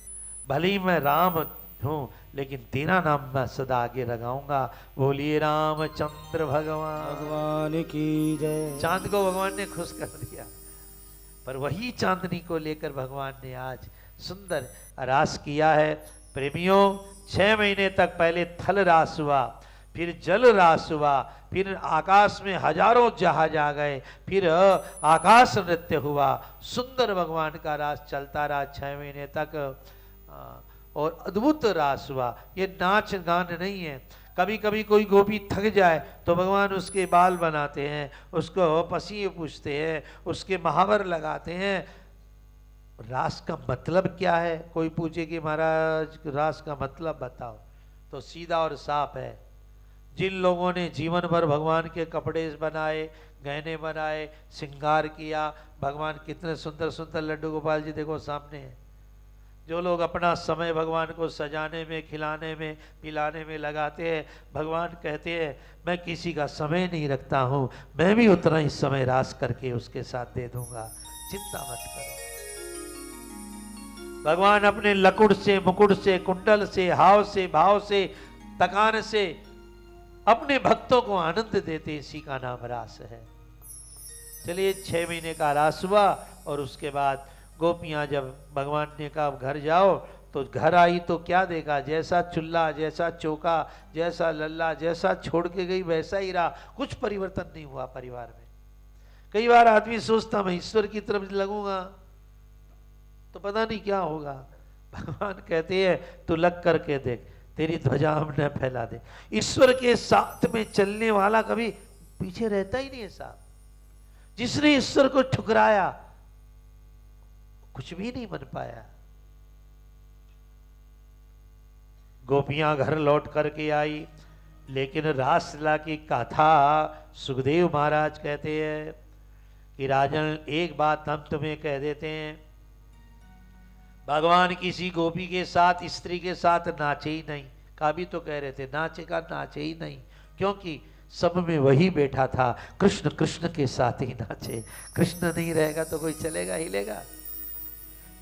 भले ही मैं राम हूं लेकिन तेरा नाम मैं सदा आगे लगाऊंगा। बोलिए रामचंद्र भगवान की जय। चांद को भगवान ने खुश कर दिया। पर वही चांदनी को लेकर भगवान ने आज सुंदर रास किया है। प्रेमियों, 6 महीने तक पहले थल रास हुआ, फिर जल रास हुआ, फिर आकाश में हजारों जहाज आ गए, फिर आकाश नृत्य हुआ। सुंदर भगवान का रास चलता रहा 6 महीने तक और अद्भुत रास हुआ। ये नाच गान नहीं है। कभी कभी कोई गोपी थक जाए तो भगवान उसके बाल बनाते हैं, उसको पसीने पूछते हैं, उसके महावर लगाते हैं। रास का मतलब क्या है? कोई पूछे कि महाराज रास का मतलब बताओ, तो सीधा और साफ है। जिन लोगों ने जीवन भर भगवान के कपड़े बनाए, गहने बनाए, श्रृंगार किया, भगवान कितने सुंदर सुंदर लड्डू गोपाल जी देखो सामने हैं। जो लोग अपना समय भगवान को सजाने में, खिलाने में, पिलाने में लगाते हैं, भगवान कहते हैं मैं किसी का समय नहीं रखता हूं, मैं भी उतना ही समय रास करके उसके साथ दे दूंगा, चिंता मत करो। भगवान अपने लकुड़ से, मुकुट से, कुंडल से, हाव से, भाव से, तकान से अपने भक्तों को आनंद देते, इसी का नाम रास है। चलिए 6 महीने का रास हुआ और उसके बाद गोपियां जब भगवान ने कहा घर जाओ, तो घर आई तो क्या देखा? जैसा चूल्हा, जैसा चौका, जैसा लल्ला, जैसा छोड़ के गई वैसा ही रहा, कुछ परिवर्तन नहीं हुआ परिवार में। कई बार आदमी सोचता मैं ईश्वर की तरफ लगूंगा तो पता नहीं क्या होगा। भगवान कहते हैं तू लग करके देख, तेरी ध्वजा हम न फैला दे। ईश्वर के साथ में चलने वाला कभी पीछे रहता ही नहीं है साहब। जिसने ईश्वर को ठुकराया कुछ भी नहीं बन पाया। गोपियां घर लौट करके आई, लेकिन रासलीला की कथा सुखदेव महाराज कहते हैं कि राजन एक बात हम तुम्हें कह देते हैं, भगवान किसी गोपी के साथ, स्त्री के साथ नाचे ही नहीं। काबी तो कह रहे थे नाचेगा, नाचे ही नहीं, क्योंकि सब में वही बैठा था, कृष्ण कृष्ण के साथ ही नाचे। कृष्ण नहीं रहेगा तो कोई चलेगा, हिलेगा?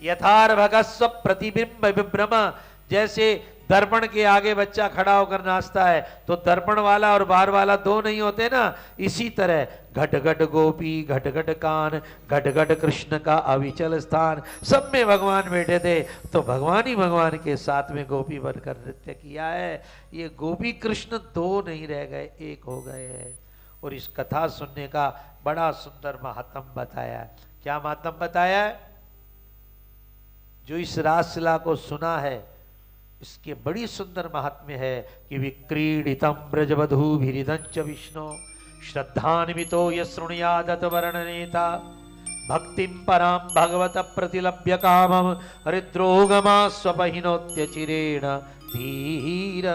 यथार्भगस्व प्रतिबिंब विभ्रम, जैसे दर्पण के आगे बच्चा खड़ा होकर नाचता है तो दर्पण वाला और बार वाला 2 नहीं होते ना, इसी तरह घट घट गोपी घट घट कान, घट घट कृष्ण का अविचल स्थान, सब में भगवान बैठे थे तो भगवान ही भगवान के साथ में गोपी बनकर नृत्य किया है। ये गोपी कृष्ण 2 नहीं रह गए, 1 हो गए हैं। और इस कथा सुनने का बड़ा सुंदर महात्म बताया है। क्या महात्म बताया है? जो इस रासलीला को सुना है इसके बड़ी सुंदर महात्म्य है कि विक्रीडितम ब्रजवधूभिरिदंच विष्णु श्रद्धान्वितो यशृणुयादत वर्णनेता भक्तिम पराम भगवत प्रतिलभ्य कामम हृद्रोगमा स्वपहिनोत्य चिरेण धीर।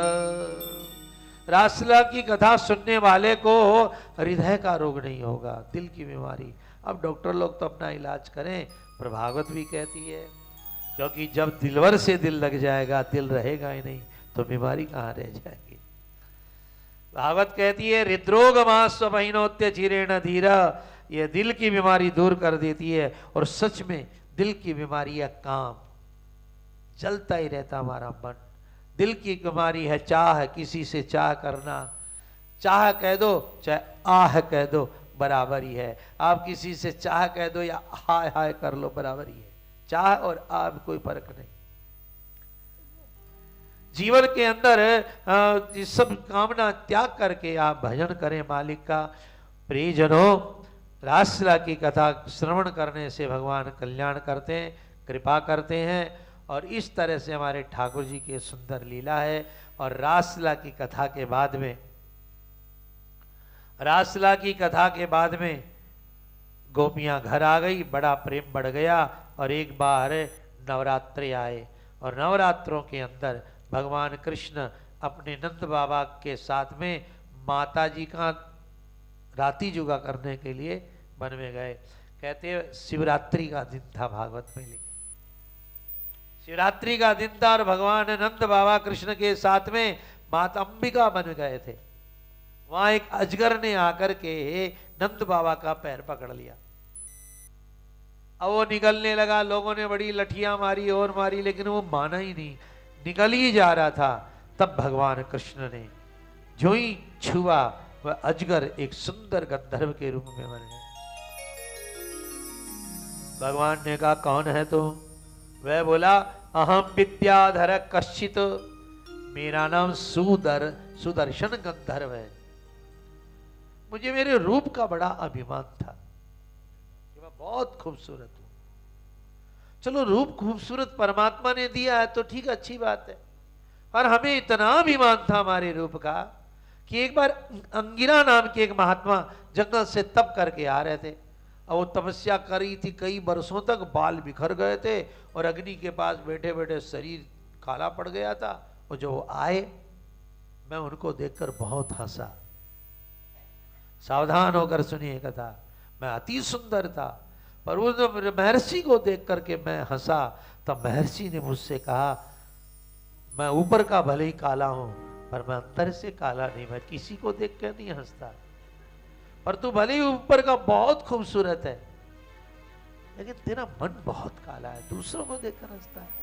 रासलीला की कथा सुनने वाले को हृदय का रोग नहीं होगा, दिल की बीमारी। अब डॉक्टर लोग तो अपना इलाज करें, पर भागवत भी कहती है क्योंकि जब दिलवर से दिल लग जाएगा, दिल रहेगा ही नहीं तो बीमारी कहाँ रह जाएगी। भागवत कहती है हृद्रोगमास्व बहिनोत्य चिरेण धीरा, ये दिल की बीमारी दूर कर देती है। और सच में दिल की बीमारी है काम, जलता ही रहता हमारा मन। दिल की बीमारी है चाह, किसी से चाह करना, चाह कह दो चाहे आह कह दो बराबर ही है। आप किसी से चाह कह दो या हाय हाय कर लो बराबर ही है, चाह और आह कोई फर्क नहीं। जीवन के अंदर ये सब कामना त्याग करके आप भजन करें मालिक का। प्रियजनों, रासलीला की कथा श्रवण करने से भगवान कल्याण करते हैं, कृपा करते हैं। और इस तरह से हमारे ठाकुर जी की सुंदर लीला है। और रासलीला की कथा के बाद में, रासलीला की कथा के बाद में गोपियां घर आ गई, बड़ा प्रेम बढ़ गया। और एक बार नवरात्रि आए और नवरात्रों के अंदर भगवान कृष्ण अपने नंद बाबा के साथ में माता जी का राती जुगा करने के लिए वन में गए। कहते हैं शिवरात्रि का दिन था, भागवत में लिखा शिवरात्रि का दिन था। और भगवान नंद बाबा कृष्ण के साथ में माता अंबिका बन गए थे। वहां एक अजगर ने आकर के नंद बाबा का पैर पकड़ लिया। अब वो निकलने लगा, लोगों ने बड़ी लठियां मारी और मारी, लेकिन वो माना ही नहीं, निकल ही जा रहा था। तब भगवान कृष्ण ने जो ही छुआ, वह अजगर एक सुंदर गंधर्व के रूप में बन गया। भगवान ने कहा कौन है तुम? वह बोला अहम विद्याधर कश्चित, मेरा नाम सुदर्शन गंधर्व है। मुझे मेरे रूप का बड़ा अभिमान था कि मैं बहुत खूबसूरत हूं। चलो रूप खूबसूरत परमात्मा ने दिया है तो ठीक, अच्छी बात है। पर हमें इतना अभिमान था हमारे रूप का कि एक बार अंगिरा नाम के एक महात्मा जंगल से तप करके आ रहे थे। और वो तपस्या करी थी कई वर्षों तक, बाल बिखर गए थे और अग्नि के पास बैठे बैठे शरीर काला पड़ गया था। और जो वो आए, मैं उनको देखकर बहुत हंसा। सावधान होकर सुनिए कथा। मैं अति सुंदर था, पर उस महर्षि को देख करके मैं हंसा। तब महर्षि ने मुझसे कहा मैं ऊपर का भले ही काला हूं, पर मैं अंदर से काला नहीं, मैं किसी को देख कर नहीं हंसता। पर तू भले ही ऊपर का बहुत खूबसूरत है, लेकिन तेरा मन बहुत काला है, दूसरों को देखकर हंसता है।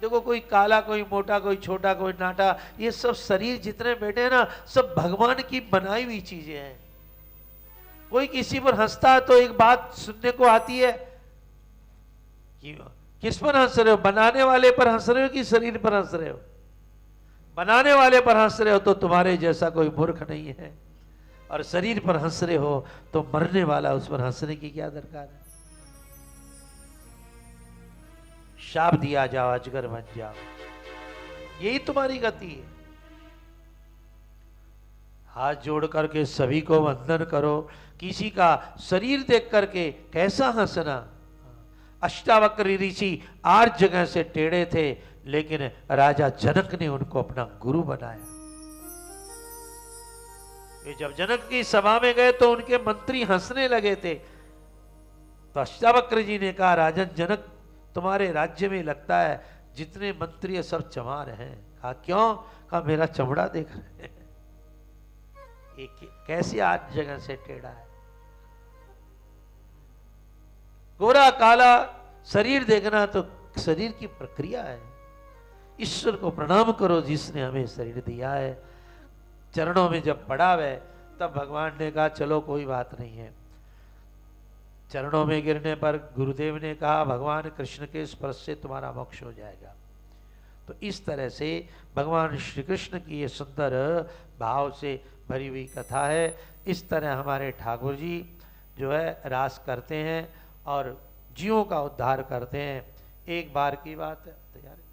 देखो कोई काला, कोई मोटा, कोई छोटा, कोई नाटा, ये सब शरीर जितने बैठे हैं ना, सब भगवान की बनाई हुई चीजें हैं। कोई किसी पर हंसता है तो एक बात सुनने को आती है कि किस पर हंस रहे हो? बनाने वाले पर हंस रहे हो कि शरीर पर हंस रहे हो? बनाने वाले पर हंस रहे हो तो तुम्हारे जैसा कोई मूर्ख नहीं है। और शरीर पर हंस रहे हो तो मरने वाला, उस पर हंसने की क्या दरकार है? शाप दिया जाओ, अजगर बन जाओ, यही तुम्हारी गति है। हाथ जोड़ करके सभी को वंदन करो। किसी का शरीर देख करके कैसा हंसना। अष्टावक्र ऋषि 8 जगह से टेढ़े थे, लेकिन राजा जनक ने उनको अपना गुरु बनाया। ये जब जनक की सभा में गए तो उनके मंत्री हंसने लगे थे। तो अष्टावक्र जी ने कहा राजन जनक, तुम्हारे राज्य में लगता है जितने मंत्री है सब चमार हैं। कहा क्यों? कहा मेरा चमड़ा देख रहे हैं, कैसे 8 जगह से टेढ़ा है। गोरा काला शरीर देखना तो शरीर की प्रक्रिया है। ईश्वर को प्रणाम करो जिसने हमें शरीर दिया है। चरणों में जब पड़ा हुआ तब भगवान ने कहा चलो कोई बात नहीं है। चरणों में गिरने पर गुरुदेव ने कहा भगवान कृष्ण के स्पर्श से तुम्हारा मोक्ष हो जाएगा। तो इस तरह से भगवान श्री कृष्ण की ये सुंदर भाव से भरी हुई कथा है। इस तरह हमारे ठाकुर जी जो है रास करते हैं और जीवों का उद्धार करते हैं। एक बार की बात है, तैयार है?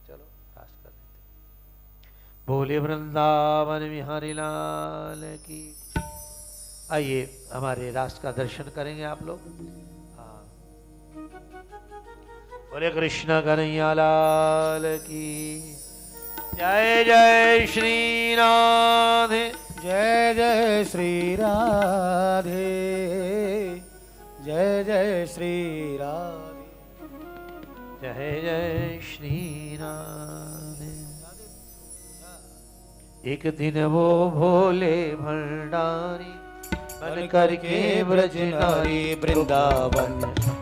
चलो रास कर लेते। बोले वृंदावन बिहारी लाल की। आइए हमारे रास का दर्शन करेंगे आप लोग। हाँ, बोले कृष्ण कन्हैया लाल की जय। जय श्री राधे, जय जय श्री राधे, जय जय श्री राधे, जय जय श्री राधे। एक दिन वो भोले भंडारी बन करके ब्रज नारी वृंदावन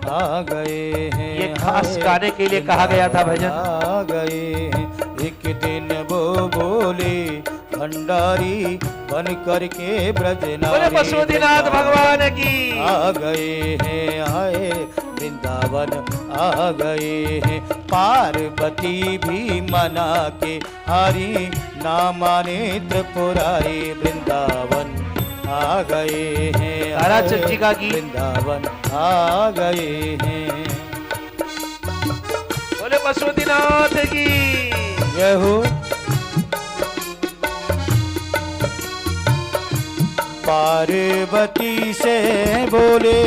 आ गए हैं। ये खास गाने के लिए कहा गया था भजन। आ गए हैं एक दिन वो बोले भंडारी बन करके ब्रज नारी पशुपतिनाथ भगवान की आ गए हैं। आए वृंदावन आ गए हैं। पार्वती भी मना के हरि ना माने त्रिपुरारी वृंदावन आ गए हैं। तारा चंद्रिका की वृंदावन आ गए हैं। बोले पशुपतिनाथ की जय हो। पार्वती से बोले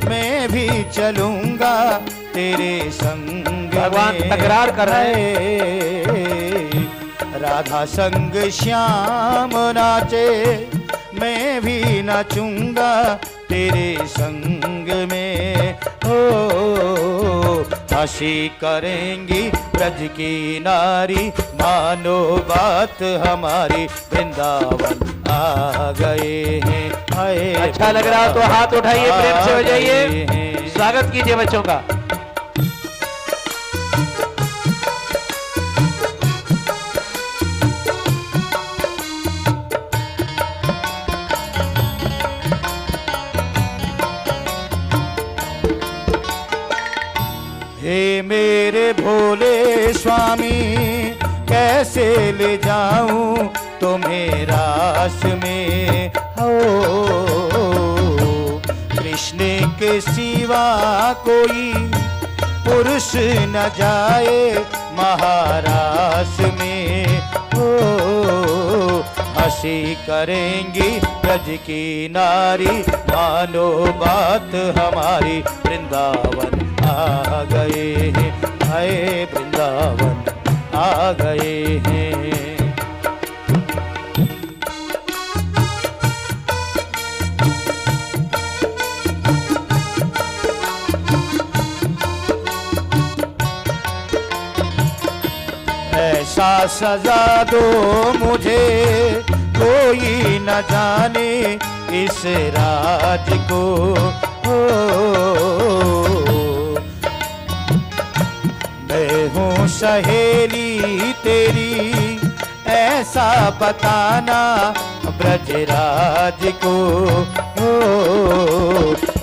मैं भी चलूंगा तेरे संग भगवान में। तकरार कर रहे हैं। राधा संग श्याम नाचे मैं भी नाचूंगा तेरे संग में। हो हंसी करेंगी ब्रज की नारी मानो बात हमारी वृंदावन आ गए हैं। हाय अच्छा लग रहा हो तो हाथ उठाइए, प्रेम से हो जाइए, स्वागत कीजिए बच्चों का। हे मेरे भोले स्वामी कैसे ले जाऊं तुम्हें रास में। हो कृष्ण के सिवा कोई पुरुष न जाए महारास में। हो हंसी करेंगी ब्रज की नारी मानो बात हमारी वृंदावन आ गए हैं। हाय वृंदावन आ गए हैं। ऐसा सजा दो मुझे कोई न जाने इस राज को। हो मैं हूँ सहेली तेरी ऐसा बताना ब्रजराज को। हो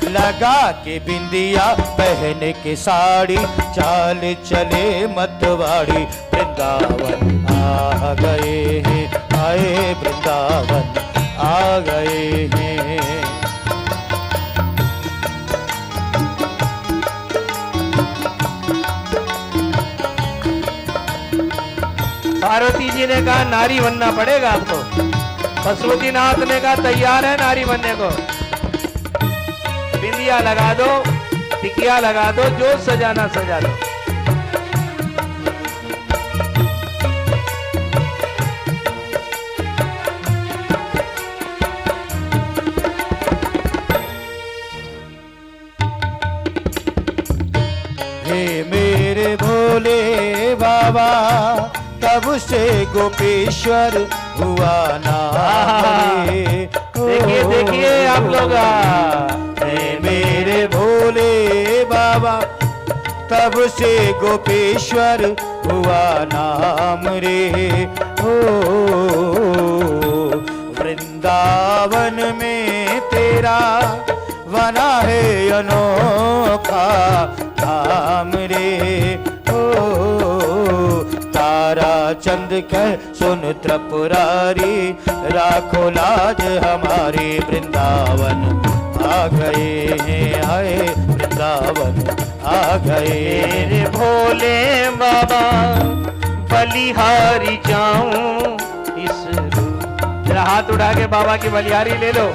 लगा के बिंदिया पहन के साड़ी चाल चले मतवाड़ी वृंदावन आ गए हैं। आए वृंदावन आ गए हैं। पार्वती जी ने कहा नारी बनना पड़ेगा आपको। पशुपतिनाथ ने कहा तैयार है नारी बनने को। बिंदिया लगा दो, टिकिया लगा दो, जो सजाना सजा दो। हे मेरे भोले बाबा तब से गोपेश्वर हुआ ना। देखिए देखिए आप लोग। हे मेरे भोले बाबा तब से गोपेश्वर हुआ नाम रे। हो वृंदावन में तेरा बना है अनोखा धाम रे। तारा चंद कह सुन त्रिपुरारी राखो लाज हमारी वृंदावन आ गए हैं। आए वृंदावन आ गए। मेरे भोले बाबा बलिहारी जाऊं इस जरा हाथ उठा के बाबा की बलिहारी ले लो।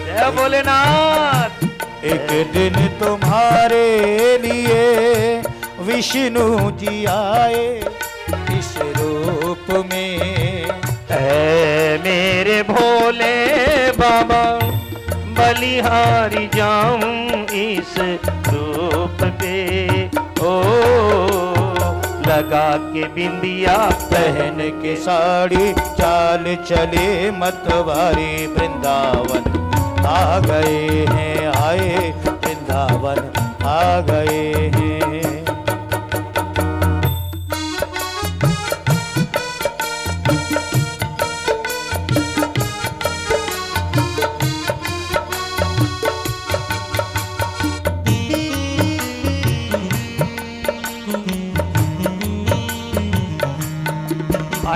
जय भोलेनाथ। एक दिन तुम्हारे लिए विष्णु जी आए इस रूप में। ऐ मेरे भोले बाबा बलिहारी जाऊं इस रूप पे। ओ लगा के बिंदिया पहन के साड़ी चाल चले मतवारी वृंदावन आ गए हैं। आए वृंदावन आ गए हैं।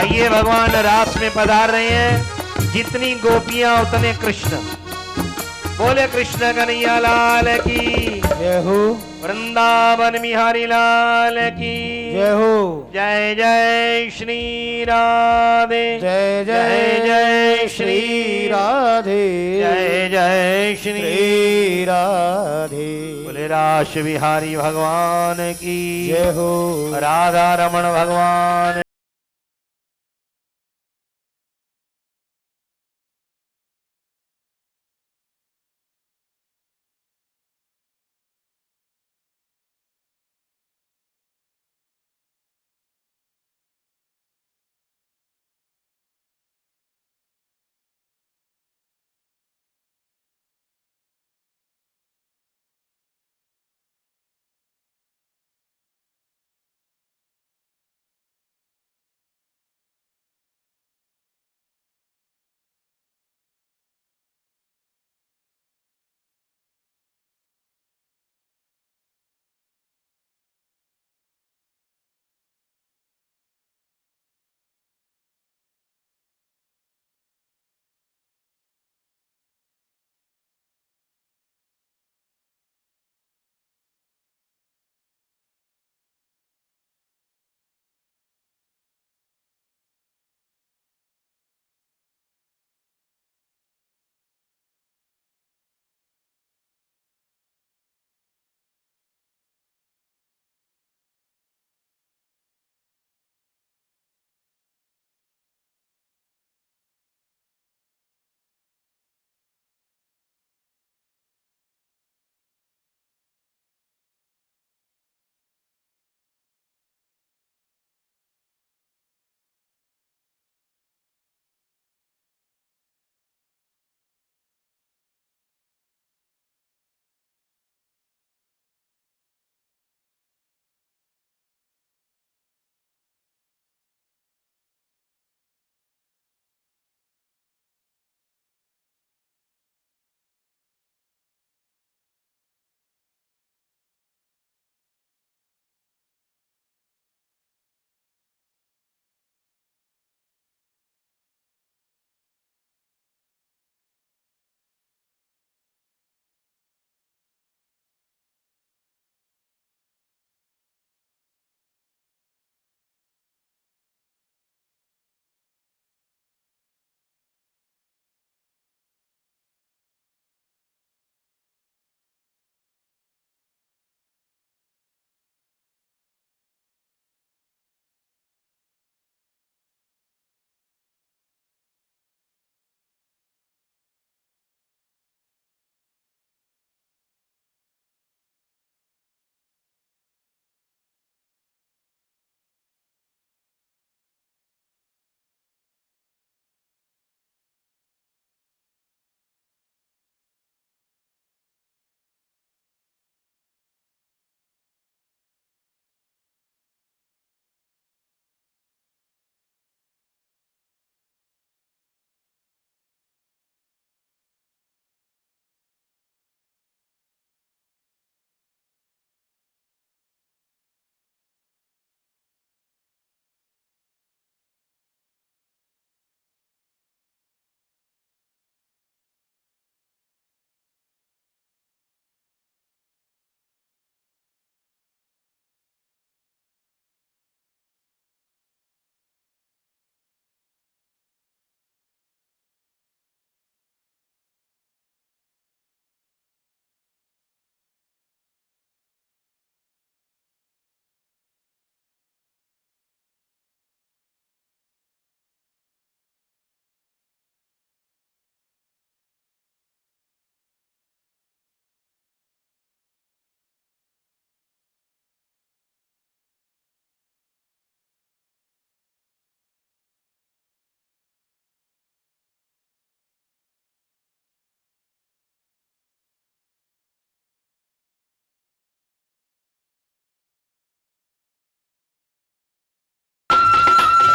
आइए भगवान रास में पधार रहे हैं। जितनी गोपियां उतने कृष्ण। बोले कृष्ण कन्हैया लाल की जय हो। वृंदावन बिहारी लाल की जय हो। जय जय श्री राधे जय जय जय श्री राधे। जय जय श्री राधे। बोले रास बिहारी भगवान की जय हो। राधा रमण भगवान।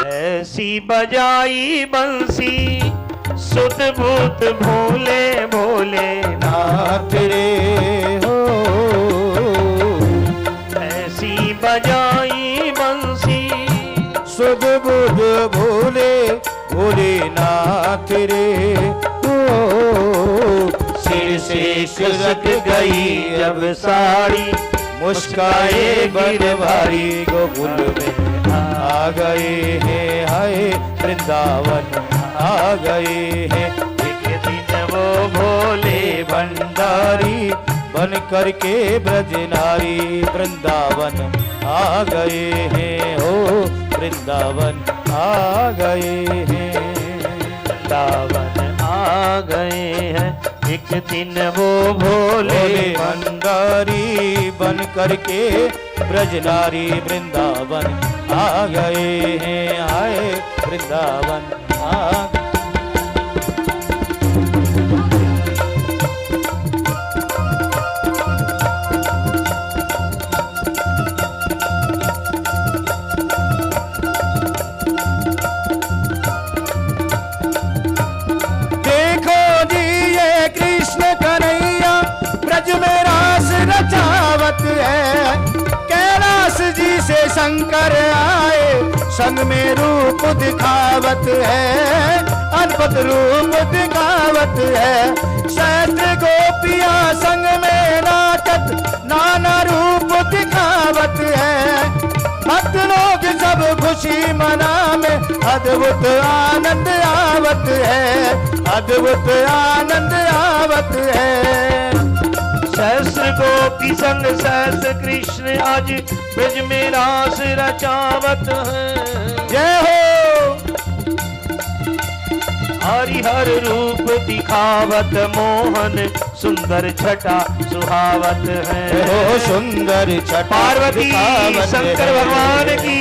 ऐसी बजाई बंसी सुध बुध भोले भोले नाथ रे हो। ऐसी बजाई बंसी सुध बुध भोले नाथ रे ओ सिर से खिसक गई जब साड़ी, मुस्काए गिरवारी गोकुल में आ गए हैं, हाय वृंदावन आ गए हैं। एक दिन वो भोले भंडारी बन करके ब्रजनारी वृंदावन आ गए हैं, ओ वृंदावन आ गए हैं, वृंदावन आ गए हैं। एक दिन वो भोले भंडारी बन करके ब्रजनारी वृंदावन आ गए हैं, आए वृंदावन आ। कैलाश जी से शंकर आए, संग में रूप दिखावत है, अद्भुत रूप दिखावत है। सहस्त्र गोपियां संग में नाचत, नाना रूप दिखावत है। भक्त लोग सब खुशी मना में, अद्भुत आनंद आवत है, अद्भुत आनंद आवत है। सहस्र गोपी संग सहस्र कृष्ण आज ब्रज में रास रचावत है। जय हो हरिहर रूप दिखावत, मोहन सुंदर छटा सुहावत है। ओ सुंदर छटा पार्वती शंकर भगवान की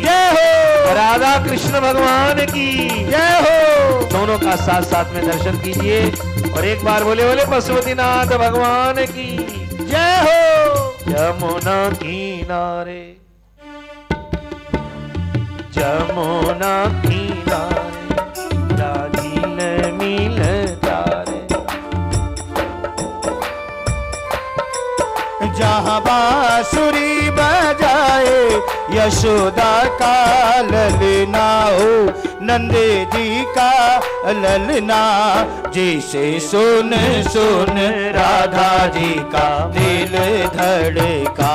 जय हो, राधा कृष्ण भगवान की जय हो। दोनों का साथ साथ में दर्शन कीजिए और एक बार बोले बोले पशुपतिनाथ भगवान की जय हो। यमुना किनारे, यमुना किनारे राजील मिल तारे। जहाँ बांसुरी बजाए यशोदा का ललना हो, नंदे जी का ललना, जिसे सुन सुन राधा जी का दिल धड़का,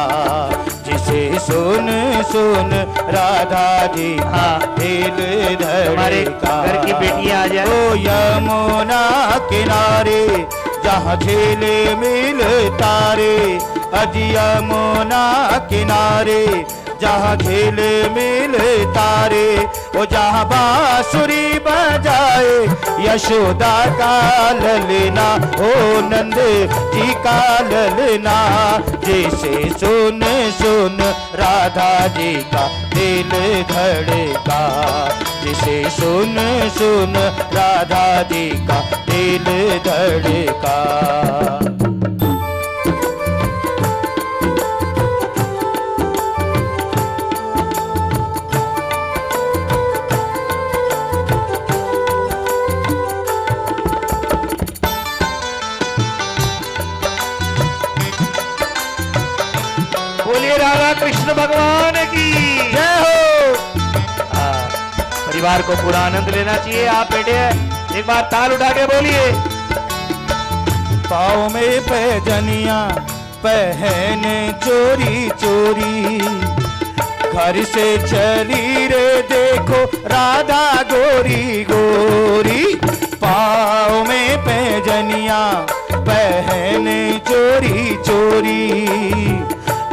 जिसे सुन सुन राधा जी का दिल धड़का। घर की बेटी आ जाए। ओ यमुना किनारे जहाँ झीले मिल तारे, अज यमुना किनारे जहाँ झील मिल तारे, वो जहाँ बांसुरी बजाए यशोदा का ललना, ओ नंद जी का ललना, जिसे सुन सुन राधा जी का दिल धड़का, जिसे सुन सुन राधा जी का दिल धड़का। राधा कृष्ण भगवान की जय हो। परिवार को पूरा आनंद लेना चाहिए। आप बैठे हैं, एक बार ताल उठा के बोलिए। पाँव में पैजनिया पहने चोरी चोरी, घर से चली रे देखो राधा गोरी गोरी। पाँव में पैजनिया पहने चोरी चोरी,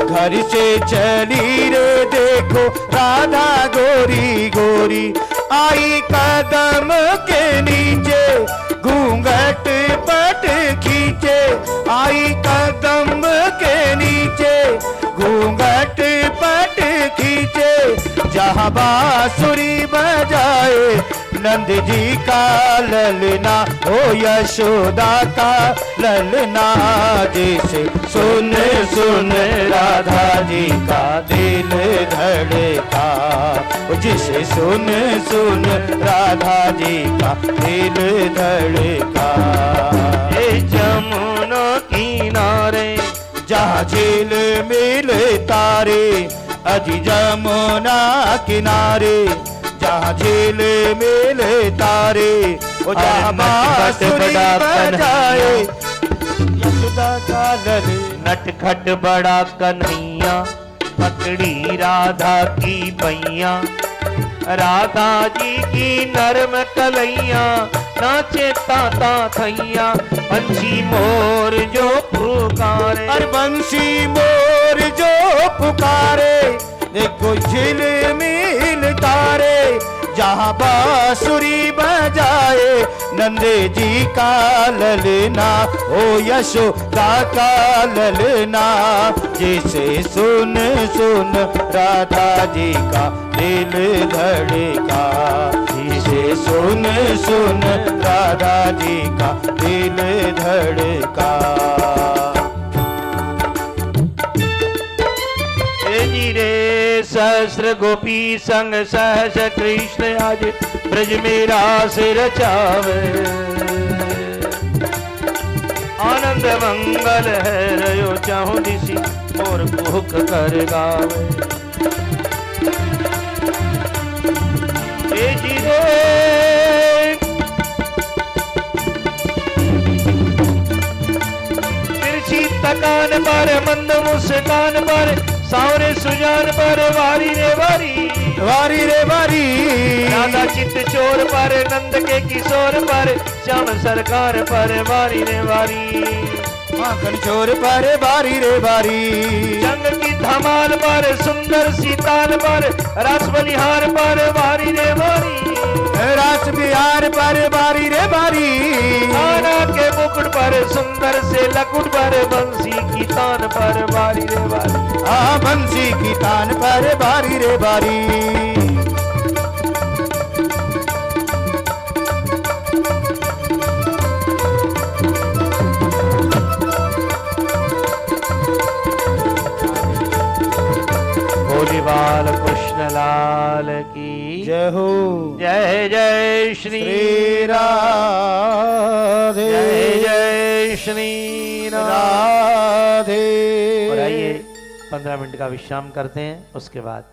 घर से चली रे देखो राधा गोरी गोरी। आई कदम के नीचे घूंघट पट खींचे, आई कदम के नीचे घूंघट पट खींचे। जहाँ बांसुरी बजाए नंद जी का ललना, ओ यशोदा का ललना, जिसे सुन सुन राधा जी का दिल धड़का, जिसे सुन सुन राधा जी का दिल धड़का। जमुना किनारे जहाँ झील मिल तारे, अजी जमुना किनारे जहाँ झील मिले तारे, वो जहाँ बांसुरी बजाए यशोदा का लल। नटखट बड़ा कन्हैया पकड़ी राधा की पैया, राधा जी की नरम कलैया नाचे ताता थैया। पंछी मोर जो पुकारे, अरे बंसी मोर जो पुकारे, देखो झिलमिल तारे, जहाँ बांसुरी बजाए नंदे जी का ललना, ओ यशोदा का ललना। जिसे सुन सुन राधा जी का दिल धड़का, जिसे सुन सुन राधा जी का दिल धड़का। रे सहस्र गोपी संग सहस कृष्ण आज ब्रज में रास रचावे, आनंद मंगल है रयो चाहूं दिशी और भूख कर गावे। जी रे तिरछी तकान पर मंद मुस्कान पर, सावरे सुजान पर वारी रे वारी, वारी रे वारी। राधा चित्त चोर पर नंद के किशोर पर, श्याम सरकार पर वारी रे वारी। माखन चोर पर वारी रे वारी। जंग की धमाल पर सुंदर सीताल पर, रास बलिहार पर वारी रे वारी, रास बिहार पर वारी रे वारी। आना के मुकुट पर सुंदर से लकुट पर, बंसी की तान पर वारी रे वारी। बंसी की तान पर वारी रे वारी। बाल कृष्ण लाल की जय हो। जय जय श्री राधे, जय जय श्री राधे। और आइए 15 मिनट का विश्राम करते हैं, उसके बाद